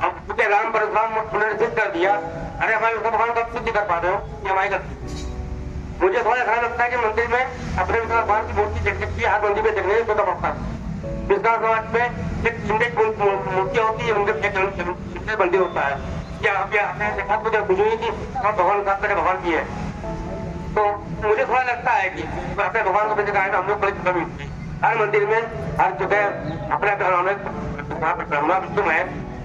अब मुझे राम परशुराम पुनर्सिद्ध कर दिया, अरे हमारे भगवान को सिद्ध कर पा रहे हो, ये हमारी गलती। मुझे थोड़ा ऐसा लगता है कि मंदिर में अपने भगवान की मूर्ति देखने हाथ मंदिर में देखने को पड़ता है। विश्वास समाज में एक मूर्तियाँ होती है, उनके मंदिर होता है, या हमने देखा मुझे खुशी हुई कि भगवान का मेरे भगवान की है। तो मुझे थोड़ा लगता है कि अपने भगवान को दिखाए तो हम लोग बड़ी कमी होती है। हर मंदिर में हर जगह अपने ब्रह्मा विष्णु है,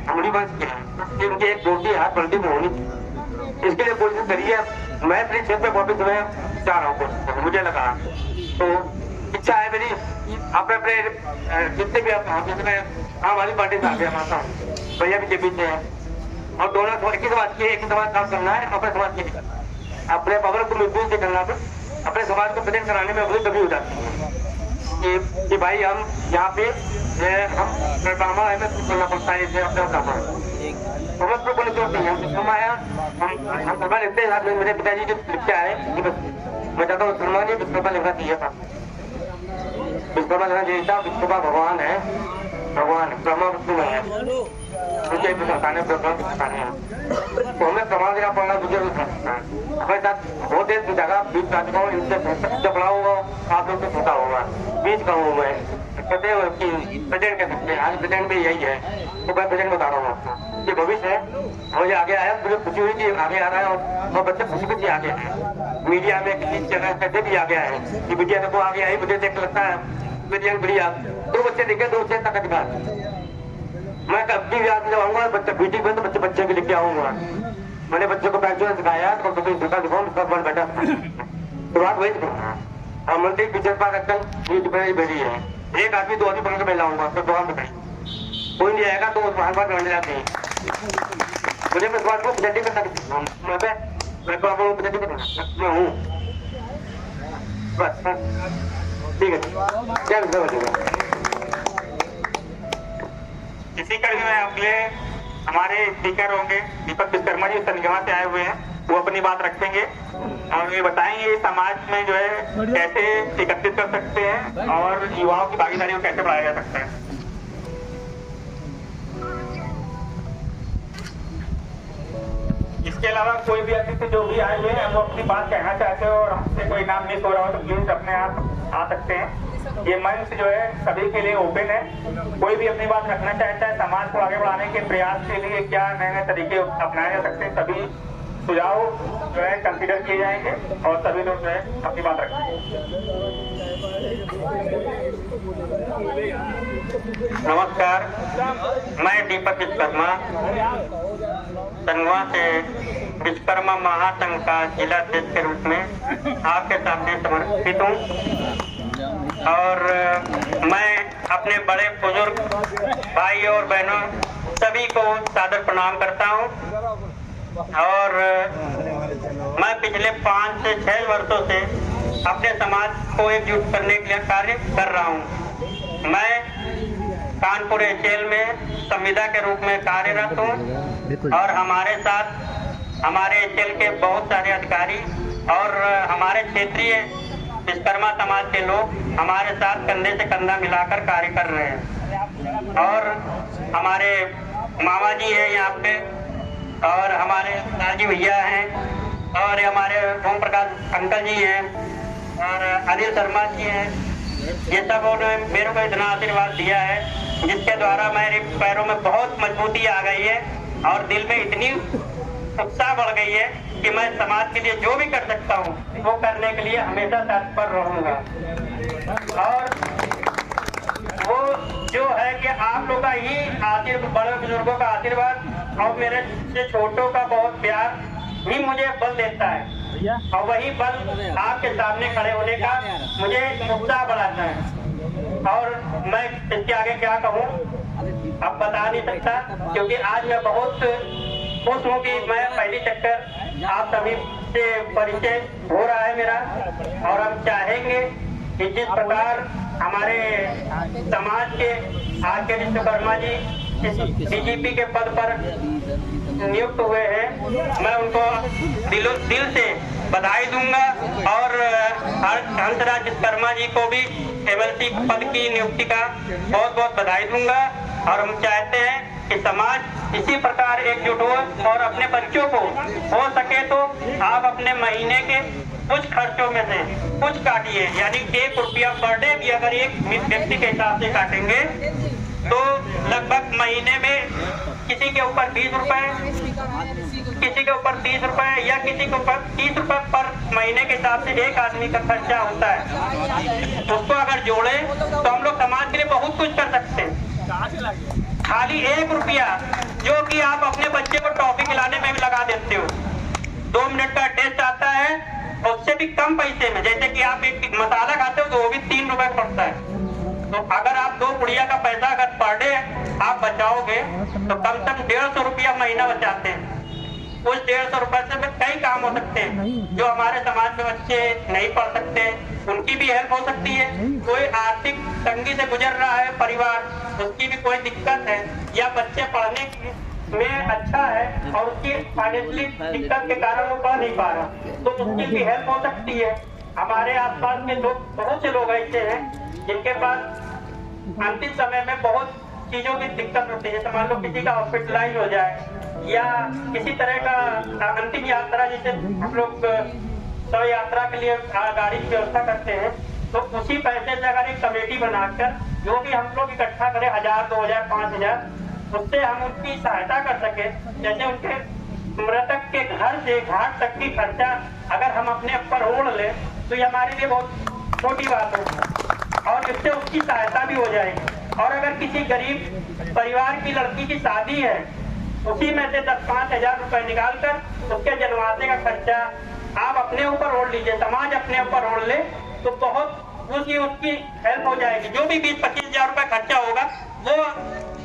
हमारी वंश के हैं, उनकी एक मूर्ति हाथ मंदिर में होनी चाहिए। इसके लिए कोशिश करिए, मैं अपने क्षेत्र में वापिस में जा रहा हूँ, मुझे लगा तो इच्छा है मेरी अपने अपने जितने भी आम आदमी पार्टी से आगे हमारा भैया भी जेपी से है और दोनों एक ही समाज की एक ही समाज काम करना है, अपने समाज के लिए करना है, अपने पब्लिक को मिलजुल से करना है, अपने समाज को प्रेजेंट कराने में मुझे कभी हो जाती है कि भाई हम यहाँ पे हम ड्रामा है करना पड़ता है इसे अपना ड्रामा समझ को बोले क्यों नहीं हम आया हम सभा लिखते हैं मेरे पिताजी जो लिखते आए कि बस मैं चाहता हूँ सलमान जी विश्वकर्मा लिखना चाहिए था विश्वकर्मा लिखना चाहिए था विश्वकर्मा भगवान है भगवान ब्रह्मा विष्णु में है मुझे बताने तो हमें प्रमाण देना पड़ना मुझे हमारे साथ बहुत जगह बीच राजगांव इनसे जबड़ा होगा आप लोग से छोटा होगा बीच का हूँ मैं कहते हैं कि प्रेजेंट कह सकते हैं आज प्रेजेंट भी यही है तो मैं प्रेजेंट बता रहा हूँ आपको ये भविष्य है मुझे आगे आया मुझे खुशी हुई कि आगे आ रहा है और बच्चे खुशी खुशी आगे हैं मीडिया में किसी जगह कहते भी आ गया है कि मीडिया देखो आगे आई मुझे देख लगता है मीडिया बढ़िया 2 बच्चे दिखे 2 बच्चे तक अधिकार मैं कभी भी आज जब आऊंगा बच्चे मीटिंग में तो बच्चे के लेके आऊंगा मैंने बच्चों को बैठ सिखाया तो दिखाऊँ बैठा तो बात वही हाँ मंत्री पिक्चर पार रखकर बैठी है एक आदमी 2 आदमी पकड़ के बैठा हूँ तो 2 आदमी बताइए कोई नहीं आएगा तो वहां पर बैठ जाते हैं मुझे इस बात को प्रेजेंटिंग कर सकती मैं हूँ बस ठीक है क्या इसी कड़ी में अगले हमारे स्पीकर होंगे दीपक विश्वकर्मा जी संगमा से आए हुए हैं वो अपनी बात रखेंगे और ये बताएंगे समाज में जो है कैसे एकत्रित कर सकते हैं और युवाओं की भागीदारी को कैसे बढ़ाया जा सकता है। इसके अलावा कोई भी अतिथि जो भी आए हुए हैं वो अपनी बात कहना चाहते हो और हमसे कोई नाम मिस हो रहा हो तो प्लीज अपने आप आ सकते हैं। ये मंच जो है सभी के लिए ओपन है कोई भी अपनी बात रखना चाहता है समाज को आगे बढ़ाने के प्रयास के लिए क्या नए नए तरीके अपनाए जा सकते हैं सभी सुझाव जो है कंसीडर किए जाएंगे और सभी लोग जो है अपनी बात रखेंगे। नमस्कार मैं दीपक विश्वकर्मा संगवा से विश्वकर्मा महासंघ का जिला अध्यक्ष के रूप में आपके सामने समर्पित हूँ और मैं अपने बड़े बुजुर्ग भाई और बहनों सभी को सादर प्रणाम करता हूँ और मैं पिछले 5 से 6 वर्षों से अपने समाज को एकजुट करने के लिए कार्य कर रहा हूँ। मैं कानपुर एचएल में संविदा के रूप में कार्यरत हूँ और हमारे साथ हमारे एचएल के बहुत सारे अधिकारी और हमारे क्षेत्रीय विश्वकर्मा समाज के लोग हमारे साथ कंधे से कंधा मिलाकर कार्य कर रहे हैं और हमारे मामा जी हैं यहाँ पे और हमारे लालजी भैया हैं और हमारे ओम प्रकाश अंकल जी हैं और अनिल शर्मा जी हैं। ये सब उन्होंने मेरे को इतना आशीर्वाद दिया है जिसके द्वारा मेरे पैरों में बहुत मजबूती आ गई है और दिल में इतनी उत्साह बढ़ गई है कि मैं समाज के लिए जो भी कर सकता हूँ वो करने के लिए हमेशा तत्पर रहूंगा। और वो जो है कि आप लोग का ही आशीर्वाद बड़े बुजुर्गों का आशीर्वाद और मेरे से छोटों का बहुत प्यार ही मुझे बल देता है और वही बल आपके सामने खड़े होने का मुझे उत्साह बढ़ाता है। और मैं इसके आगे क्या कहूँ अब बता नहीं सकता क्योंकि आज मैं बहुत खुश हूँ कि मैं पहली चक्कर आप सभी से परिचय हो रहा है मेरा और हम चाहेंगे कि जिस प्रकार हमारे समाज के आज के विश्वकर्मा जी डीजीपी के पद पर नियुक्त हुए हैं मैं उनको दिल से बधाई दूंगा और हंसराज विश्वकर्मा जी को भी एमएलसी पद की नियुक्ति का बहुत बहुत बधाई दूंगा। और हम चाहते हैं कि समाज इसी प्रकार एकजुट हो और अपने बच्चों को हो सके तो आप अपने महीने के कुछ खर्चों में से कुछ काटिए यानी 1 रुपया पर डे भी अगर एक व्यक्ति के हिसाब से काटेंगे तो लगभग महीने में किसी के ऊपर 20 रुपए किसी के ऊपर 30 रुपए या किसी के ऊपर 30 रुपए पर महीने के हिसाब से एक आदमी का खर्चा होता है। उसको अगर जोड़े तो हम लोग समाज के लिए बहुत कुछ कर सकते हैं। खाली 1 रुपया जो कि आप अपने बच्चे को टॉफी खिलाने में भी लगा देते हो 2 मिनट का टेस्ट आता है उससे भी कम पैसे में जैसे कि आप एक मसाला खाते हो तो वो भी 3 रुपए पड़ता है। तो अगर आप 2 गुड़िया का पैसा अगर पर डे आप बचाओगे तो कम से कम 150 रुपया महीना बचाते हैं। उस 150 रुपए से कई काम हो सकते हैं। जो हमारे समाज में बच्चे नहीं पढ़ सकते उनकी भी हेल्प हो सकती है। कोई आर्थिक तंगी से गुजर रहा है परिवार, उसकी भी कोई दिक्कत है, या बच्चे पढ़ने में अच्छा है और उसकी फाइनेंशियली दिक्कत के कारण वो पढ़ नहीं पा रहा, तो उसकी भी हेल्प हो सकती है। हमारे आसपास के लोग, बहुत से लोग ऐसे हैं जिनके पास अंतिम समय में बहुत चीजों की दिक्कत होती है। मान लो किसी का हॉस्पिटलाइज हो जाए या किसी तरह का अंतिम यात्रा, जैसे हम लोग शव यात्रा के लिए गाड़ी की व्यवस्था करते हैं, तो उसी पैसे से अगर एक कमेटी बनाकर जो भी हम लोग इकट्ठा करें 1000, 2000, 5000, उससे हम उनकी सहायता कर सके। जैसे उनके मृतक के घर से घाट तक की खर्चा अगर हम अपने ऊपर ओढ़ ले तो ये हमारे लिए बहुत छोटी बात है और इससे उसकी सहायता भी हो जाएगी। और अगर किसी गरीब परिवार की लड़की की शादी है, उसी में से 10-5 हजार रुपए निकालकर उसके जनवासे का खर्चा आप अपने ऊपर ओढ़ लीजिए, समाज अपने ऊपर ओढ़ ले, तो बहुत उसकी हेल्प हो जाएगी। जो भी 20-25 हजार रुपए खर्चा होगा वो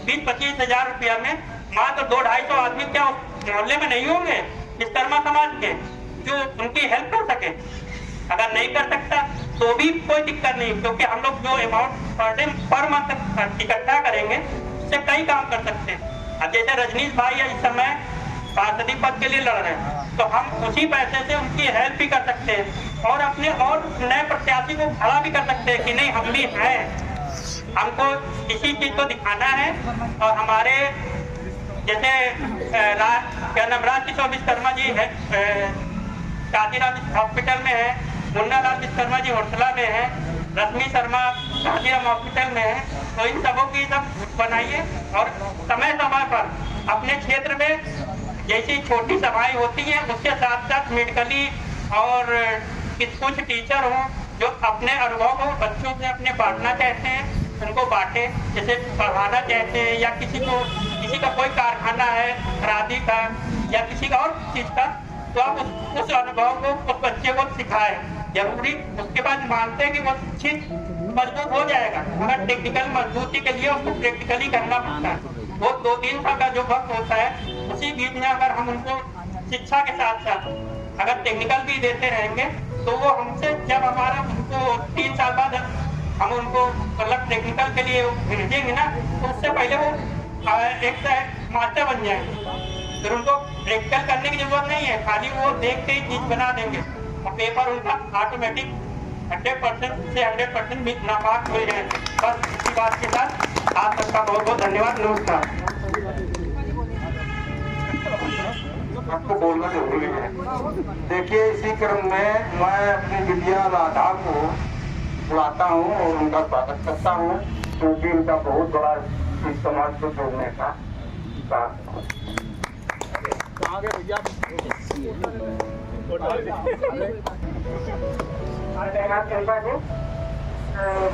20-25 हजार रुपया में मात्र 200-250 आदमी क्या मोहल्ले में नहीं होंगे विश्वकर्मा समाज के जो उनकी हेल्प कर सके। अगर नहीं कर सकता तो भी कोई दिक्कत नहीं, क्योंकि हम लोग जो अमाउंट पर मंथ इकट्ठा करेंगे उससे कई काम कर सकते हैं। अब जैसे रजनीश भाई इस समय पार्षदी पद के लिए लड़ रहे हैं, तो हम उसी पैसे से उनकी हेल्प भी कर सकते हैं और अपने और नए प्रत्याशी को खड़ा भी कर सकते हैं कि नहीं हम भी हैं, हमको इसी चीज को दिखाना है। और हमारे जैसे राज किशोर विश्वकर्मा जी है काशीराम हॉस्पिटल में है, मुन्ना लाल विश्वकर्मा जी होटला में है, रश्मि शर्मा काशीराम हॉस्पिटल में है, तो इन सबों की सब बनाइए और समय समय पर अपने क्षेत्र में जैसी छोटी सभाएं होती हैं उसके साथ साथ मेडिकली और कुछ टीचर हों जो अपने अनुभव को बच्चों से अपने बांटना चाहते हैं उनको बांटे, जैसे पढ़ाना चाहते हैं या किसी का कोई कारखाना है खरादी का या किसी का और चीज का, तो आप उस अनुभव को उस बच्चे को सिखाएं जरूरी। उसके बाद मानते हैं कि वो चीज मजबूत हो जाएगा, मगर टेक्निकल मजबूती के लिए उसको प्रैक्टिकली करना पड़ता है। वो 2-3 साल का जो वक्त होता है उसी बीच में अगर हम उनको शिक्षा के साथ साथ अगर टेक्निकल भी देते रहेंगे तो वो हमसे जब हमारा उनको 3 साल बाद हम उनको मतलब टेक्निकल के लिए भेजेंगे ना, तो उससे पहले वो एक मास्टर बन जाएंगे। फिर उनको प्रैक्टिकल करने की जरूरत नहीं है, खाली वो देख के ही चीज बना देंगे और पेपर उनका ऑटोमेटिक 100% से 100% नापाक हो जाएंगे। बस इसी बात के साथ आप सबका बहुत बहुत धन्यवाद, नमस्कार। आपको बोलना जरूरी है। देखिए, इसी क्रम में मैं अपनी बिटिया राधा को बुलाता हूँ और उनका स्वागत करता हूँ, क्योंकि उनका बहुत बड़ा इस समाज को जोड़ने का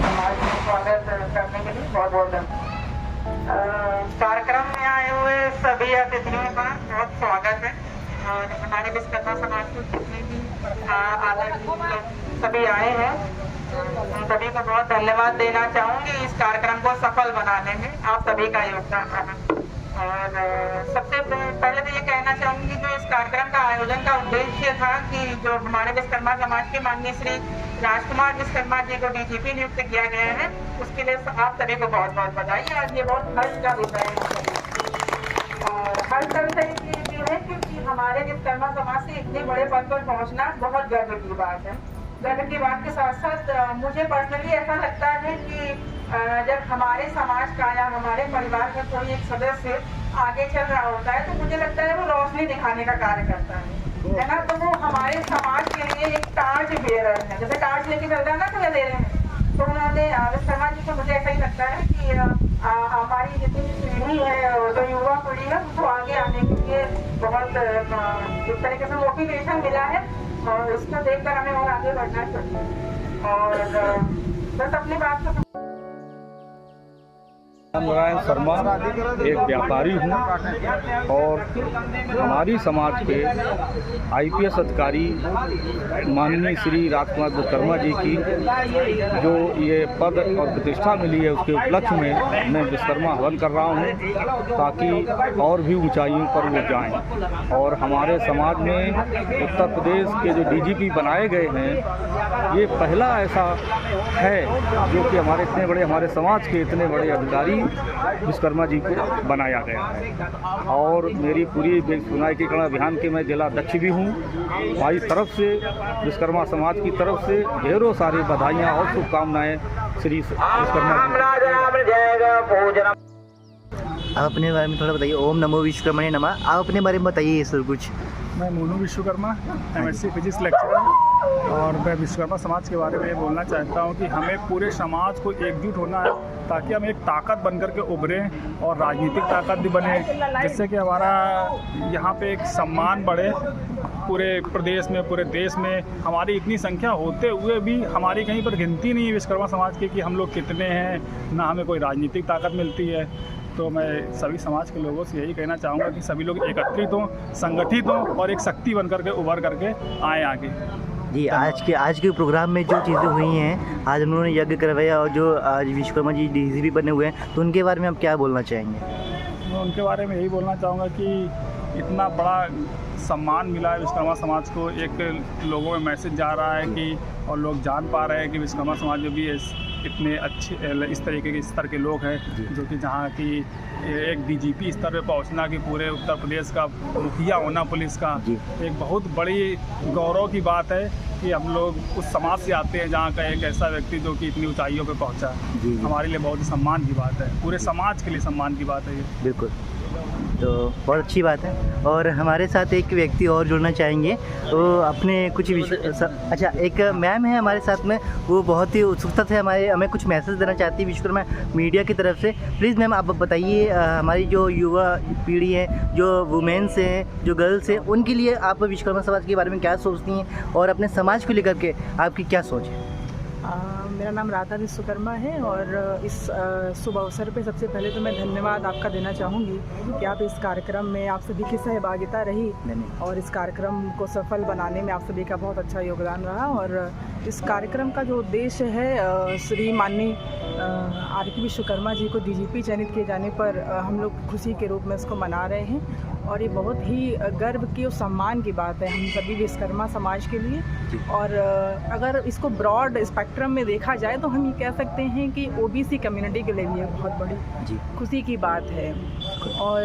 समाज में स्वागत करने के लिए बहुत बहुत कार्यक्रम में आए हुए सभी अतिथियों का बहुत स्वागत है। और हमारे विश्वकर्मा समाज को जितने भी आदरणीय सभी आए हैं उन सभी को बहुत धन्यवाद देना चाहूंगी इस कार्यक्रम को सफल बनाने में आप सभी का योगदान रहा। और सबसे पहले तो ये कहना चाहूंगी जो इस कार्यक्रम का आयोजन का उद्देश्य था कि जो हमारे विश्वकर्मा समाज के माननीय श्री राजकुमार विश्वकर्मा जी को डीजीपी नियुक्त किया गया है, उसके लिए आप सभी को बहुत बहुत बधाई। आज ये बहुत हर्ष का विषय है और हर्ष का विषय ये है क्योंकि हमारे विश्वकर्मा समाज से इतने बड़े पद पर पहुँचना बहुत गर्व की बात है। गर्व की बात के साथ साथ मुझे पर्सनली ऐसा लगता है कि जब हमारे समाज का या हमारे परिवार का कोई एक सदस्य आगे चल रहा होता है तो मुझे लगता है वो रोशनी दिखाने का कार्य करता है ना, तो वो हमारे समाज के लिए एक टार्च बेरर है। जैसे टार्च लेके चलता है ना तो दे रहे हैं, तो उन्होंने विश्वकर्मा जी को मुझे ऐसा ही लगता है कि हमारी जितनी पीढ़ी है जो युवा पीढ़ी है उसको आगे आने के लिए बहुत इस तरीके से मोटिवेशन मिला है और उसको देखकर हमें और आगे बढ़ना चाहिए। और बस अपनी बात को नारायण शर्मा एक व्यापारी हूँ और हमारी समाज के IPS अधिकारी माननीय श्री राजकुमार विश्वकर्मा जी की जो ये पद और प्रतिष्ठा मिली है उसके उपलक्ष्य में मैं विश्वकर्मा हवन कर रहा हूँ ताकि और भी ऊंचाइयों पर वो जाएं। और हमारे समाज में उत्तर प्रदेश के जो DGP बनाए गए हैं ये पहला ऐसा है जो कि हमारे समाज के इतने बड़े अधिकारी विश्वकर्मा जी को बनाया गया है। और मेरी पूरी विनायकीकरण अभियान के मैं जिला अध्यक्ष भी हूँ। हमारी तरफ से विश्वकर्मा समाज की तरफ से ढेरों सारी बधाइयाँ और शुभकामनाएँ श्री विश्वकर्मा जी। आप अपने बारे में थोड़ा बताइए। ओम नमो विश्वकर्मा नमः। आप अपने बारे में बताइए ये सब कुछ। मैं Monu Vishwakarma MSc physics lecturer और मैं विश्वकर्मा समाज के बारे में बोलना चाहता हूँ कि हमें पूरे समाज को एकजुट होना है ताकि हम एक ताकत बनकर के उभरें और राजनीतिक ताकत भी बने, जिससे कि हमारा यहाँ पे एक सम्मान बढ़े। पूरे प्रदेश में, पूरे देश में हमारी इतनी संख्या होते हुए भी हमारी कहीं पर गिनती नहीं है विश्वकर्मा समाज की कि हम लोग कितने हैं, ना हमें कोई राजनीतिक ताकत मिलती है। तो मैं सभी समाज के लोगों से यही कहना चाहूँगा कि सभी लोग एकत्रित हों, संगठित हों और एक शक्ति बन करके उभर करके आएँ आगे। जी, आज के प्रोग्राम में जो चीज़ें हुई हैं, आज उन्होंने यज्ञ करवाया और जो आज विश्वकर्मा जी DGP बने हुए हैं, तो उनके बारे में आप क्या बोलना चाहेंगे? मैं उनके बारे में यही बोलना चाहूँगा कि इतना बड़ा सम्मान मिला है विश्वकर्मा समाज को, एक लोगों में मैसेज जा रहा है कि और लोग जान पा रहे हैं कि विश्वकर्मा समाज में भी इतने अच्छे इस तरीके के स्तर के लोग हैं जो कि जहाँ की एक DGP स्तर पे पहुँचना कि पूरे उत्तर प्रदेश का मुखिया होना पुलिस का एक बहुत बड़ी गौरव की बात है कि हम लोग उस समाज से आते हैं जहाँ का एक ऐसा व्यक्ति जो कि इतनी ऊंचाइयों पे पहुँचा है। हमारे लिए बहुत ही सम्मान की बात है, पूरे समाज के लिए सम्मान की बात है ये। बिल्कुल, तो बहुत अच्छी बात है। और हमारे साथ एक व्यक्ति और जुड़ना चाहेंगे, वो अपने कुछ अच्छा, एक मैम है हमारे साथ में, वो बहुत ही उत्सुकता से हमें कुछ मैसेज देना चाहती है विश्वकर्मा मीडिया की तरफ से। प्लीज़ मैम आप बताइए, हमारी जो युवा पीढ़ी है, जो वुमेन्स हैं, जो गर्ल्स हैं, उनके लिए आप विश्वकर्मा समाज के बारे में क्या सोचती हैं और अपने समाज को लेकर के आपकी क्या सोच है? मेरा नाम राधा विश्वकर्मा है और इस शुभ अवसर पे सबसे पहले तो मैं धन्यवाद आपका देना चाहूँगी कि आप इस कार्यक्रम में आप सभी की सहभागिता रही और इस कार्यक्रम को सफल बनाने में आप सभी का बहुत अच्छा योगदान रहा। और इस कार्यक्रम का जो उद्देश्य है, श्री माननीय RK विश्वकर्मा जी को DGP चयनित किए जाने पर हम लोग खुशी के रूप में इसको मना रहे हैं और ये बहुत ही गर्व की और सम्मान की बात है हम सभी विश्वकर्मा समाज के लिए। और अगर इसको ब्रॉड स्पेक्ट्रम में देखा जाए तो हम ये कह सकते हैं कि OBC कम्युनिटी के लिए भी एक बहुत बड़ी खुशी की बात है। और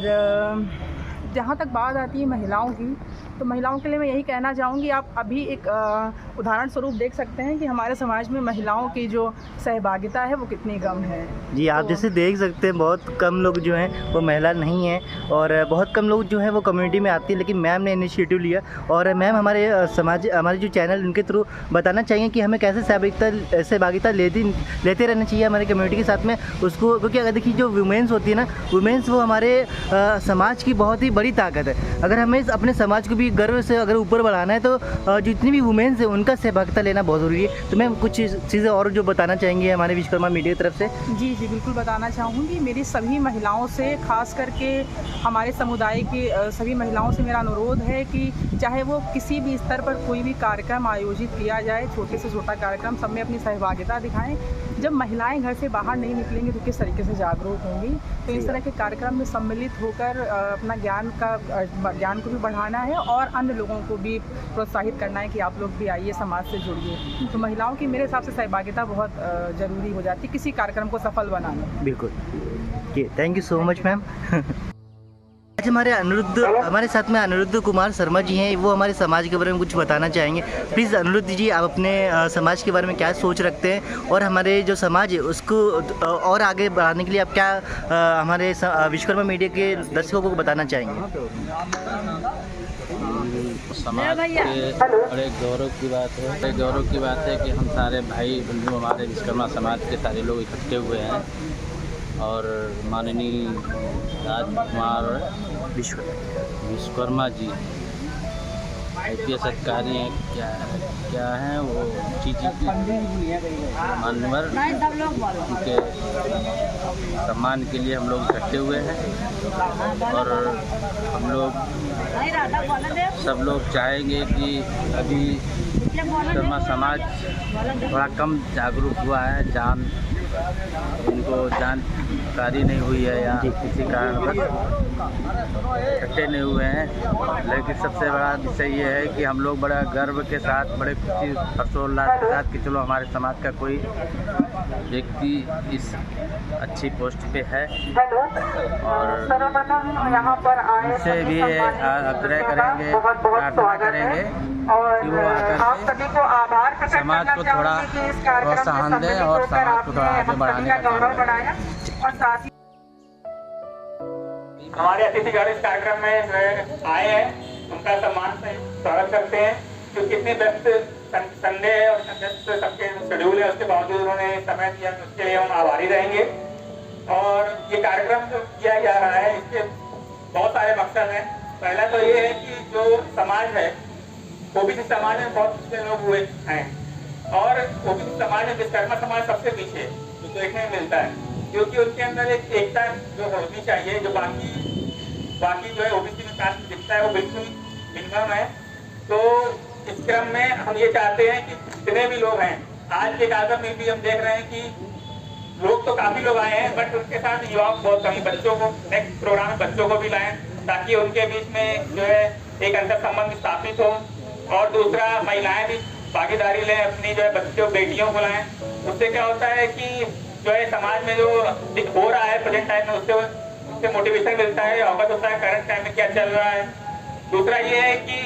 जहाँ तक बात आती है महिलाओं की, तो महिलाओं के लिए मैं यही कहना चाहूँगी, आप अभी एक उदाहरण स्वरूप देख सकते हैं कि हमारे समाज में महिलाओं की जो सहभागिता है वो कितनी कम है। जी, आप जैसे देख सकते हैं बहुत कम लोग जो हैं वो महिला नहीं हैं और बहुत कम लोग जो हैं वो कम्युनिटी में आती है, लेकिन मैम ने इनिशिएटिव लिया। और मैम हमारे हमारे जो चैनल उनके थ्रू बताना चाहिए कि हमें कैसे सहभागिता लेते रहना चाहिए हमारे कम्युनिटी के साथ में उसको, क्योंकि अगर देखिए जो वुमेन्स होती है ना, वुमेन्स वो हमारे समाज की बहुत ही बड़ी ताकत है। अगर हमें अपने समाज को भी गर्व से अगर ऊपर बढ़ाना है तो जितनी भी वुमेन्स हैं उनका सहभागिता लेना बहुत ज़रूरी है। तो मैम कुछ चीज़ें और जो बताना चाहेंगे हमारे विश्वकर्मा मीडिया की तरफ से? जी बिल्कुल बताना चाहूँगी। मेरी सभी महिलाओं से, खास करके हमारे समुदाय की सभी महिलाओं से मेरा अनुरोध है कि चाहे वो किसी भी स्तर पर कोई भी कार्यक्रम आयोजित किया जाए, छोटे से छोटा कार्यक्रम, सब में अपनी सहभागिता दिखाएं। जब महिलाएं घर से बाहर नहीं निकलेंगी तो किस तरीके से जागरूक होंगी। तो इस तरह के कार्यक्रम में सम्मिलित होकर अपना ज्ञान को भी बढ़ाना है और अन्य लोगों को भी प्रोत्साहित करना है कि आप लोग भी आइए, समाज से जुड़िए। तो महिलाओं की मेरे हिसाब से सहभागिता बहुत ज़रूरी हो जाती है किसी कार्यक्रम को सफल बनाने। बिल्कुल, thank you so much ma'am. आज हमारे साथ में अनिरुद्ध कुमार शर्मा जी हैं, वो हमारे समाज के बारे में कुछ बताना चाहेंगे। प्लीज़ अनिरुद्ध जी, आप अपने समाज के बारे में क्या सोच रखते हैं और हमारे जो समाज है उसको और आगे बढ़ाने के लिए आप क्या हमारे विश्वकर्मा मीडिया के दर्शकों को बताना चाहेंगे? समाज के बड़े गौरव की बात है कि हम सारे भाई बंधु हमारे विश्वकर्मा समाज के सारे लोग इकट्ठे हुए हैं और माननीय राजकुमार विश्वकर्मा जी IPS अधिकारी हैं, क्या हैं वो DGP मान्यवर, उनके सम्मान के लिए हम लोग इकट्ठे हुए हैं। और हम लोग सब लोग चाहेंगे कि अभी विश्वकर्मा समाज थोड़ा कम जागरूक हुआ है, उनको जानकारी नहीं हुई है या किसी कारणवश इकट्ठे नहीं हुए हैं। लेकिन सबसे बड़ा विषय ये है कि हम लोग बड़ा गर्व के साथ, बड़े खुशी हर्षोल्लास के साथ कि चलो हमारे समाज का कोई व्यक्ति इस अच्छी पोस्ट पे है। और उनसे भी आग्रह करेंगे, प्रार्थना करेंगे कि वो आकर के समाज को थोड़ा प्रोत्साहन दें और समाज को थोड़ा आगे बढ़ाने का काम करें। हमारे अतिथिगण इस कार्यक्रम में जो है आए हैं, उनका सम्मान से स्वागत करते हैं। क्योंकि कितने व्यस्त संडे है और व्यस्त सबके शेड्यूल है, उसके बावजूद उन्होंने समय दिया, उसके लिए हम आभारी रहेंगे। और ये कार्यक्रम जो किया जा रहा है, इसके बहुत सारे मकसद हैं। पहला तो ये है कि जो समाज है, ओबीसी समाज में बहुत से लोग हुए हैं और ओबीसी समाज में विश्वकर्मा समाज सबसे पीछे जो देखने में मिलता है, क्योंकि उनके अंदर एक एकता जो होनी चाहिए, जो बाकी जो है ओबीसी में कास्ट दिखता है वो बिल्कुल मिनिमम है। तो इस क्रम में हम ये चाहते हैं कि जितने भी लोग हैं, आज के कार्यक्रम में भी हम देख रहे हैं कि लोग तो काफी लोग आए हैं, बट उसके साथ युवा बहुत कम, बच्चों को नेक्स्ट प्रोग्राम में बच्चों को भी लाएं, ताकि उनके बीच में जो है एक अंतर संबंध स्थापित हो। और दूसरा, महिलाएं भी भागीदारी लें, अपनी जो है बच्चों बेटियों को लाएं। उससे क्या होता है कि जो है समाज में जो हो रहा है प्रेजेंट टाइम में, उससे मोटिवेशन मिलता है, अवगत होता है करंट टाइम में क्या चल रहा है। दूसरा ये है कि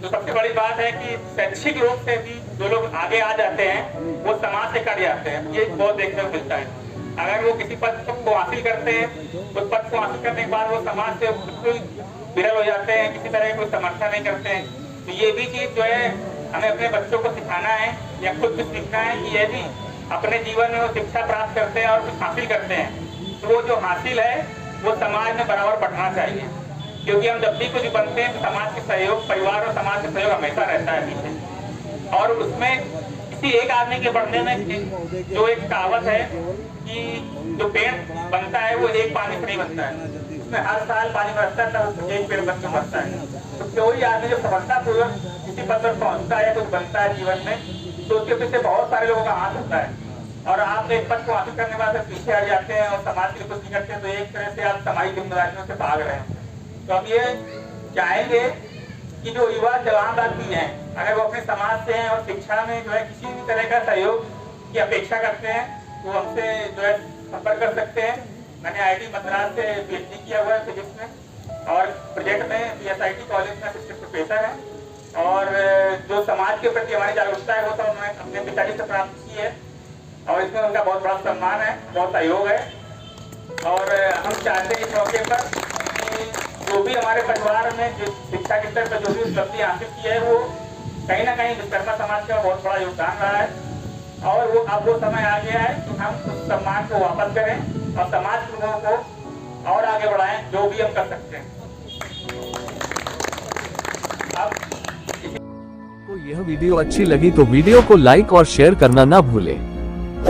जो सबसे बड़ी बात है कि शैक्षिक रूप से भी जो लोग आगे आ जाते हैं वो समाज से कट जाते हैं, ये बहुत देखने को मिलता है। अगर वो किसी पद को हासिल करते हैं, उस पद को हासिल करने के बाद वो समाज से बिल्कुल विरल हो जाते हैं, किसी तरह कोई समर्थन नहीं करते हैं। तो ये भी चीज जो है हमें अपने बच्चों को सिखाना है या खुद कुछ सीखना है कि ये भी अपने जीवन में वो शिक्षा प्राप्त करते हैं और कुछ हासिल करते हैं, तो वो जो हासिल है वो समाज में बराबर बढ़ना चाहिए। क्योंकि हम जब भी कुछ बनते हैं तो समाज के सहयोग, परिवार और समाज का सहयोग हमेशा रहता है पीछे। और उसमें किसी एक आदमी के बढ़ने में जो एक कहावत है कि जो पेड़ बनता है वो एक पानी से नहीं बनता है, उसमें हर साल पानी बरसता है तब एक पेड़ बनकर मरता है। तो कोई आदमी जो सफलतापूर्वक किसी पद पर पहुंचता है, कुछ बनता है जीवन में, तो उसके पीछे बहुत सारे लोगों का हाथ होता है। और आप एक पद को हासिल करने के बाद पीछे आ जाते हैं और समाज के लिए कुछ नहीं करते हैं, तो एक तरह से आप समाज जिम्मेदारियों से भाग रहे हैं। तो हम ये चाहेंगे कि जो युवा जवान आदमी हैं, अगर वो अपने समाज से हैं और शिक्षा में जो है किसी भी तरह का सहयोग की अपेक्षा करते हैं, तो हमसे जो है संपर्क कर सकते हैं। मैंने IIT मद्रास से PhD किया हुआ है फिजिक्स में, और प्रोजेक्ट में PSIT कॉलेज में असिस्टेंट प्रोफेसर है। और जो समाज के प्रति हमारी जागरूकता है वो तो हमने अपने पिताजी से प्राप्त की है, और इसमें उनका बहुत बड़ा सम्मान है, बहुत सहयोग है। और हम चाहते हैं इस मौके पर कि जो भी हमारे परिवार में जो शिक्षा के स्तर पर जो भी उपलब्धि हासिल की है, वो कहीं ना कहीं विश्वकर्मा समाज का बहुत बड़ा योगदान रहा है। और वो अब वो समय आ गया है कि हम उस सम्मान को वापस करें और समाज के लोगों को और आगे बढ़ाएं, जो भी हम कर सकते हैं। तो यह वीडियो अच्छी लगी तो वीडियो को लाइक और शेयर करना ना भूले।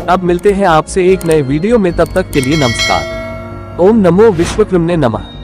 अब मिलते हैं आपसे एक नए वीडियो में, तब तक के लिए नमस्कार। ओम नमो विश्वकर्मणे नमः।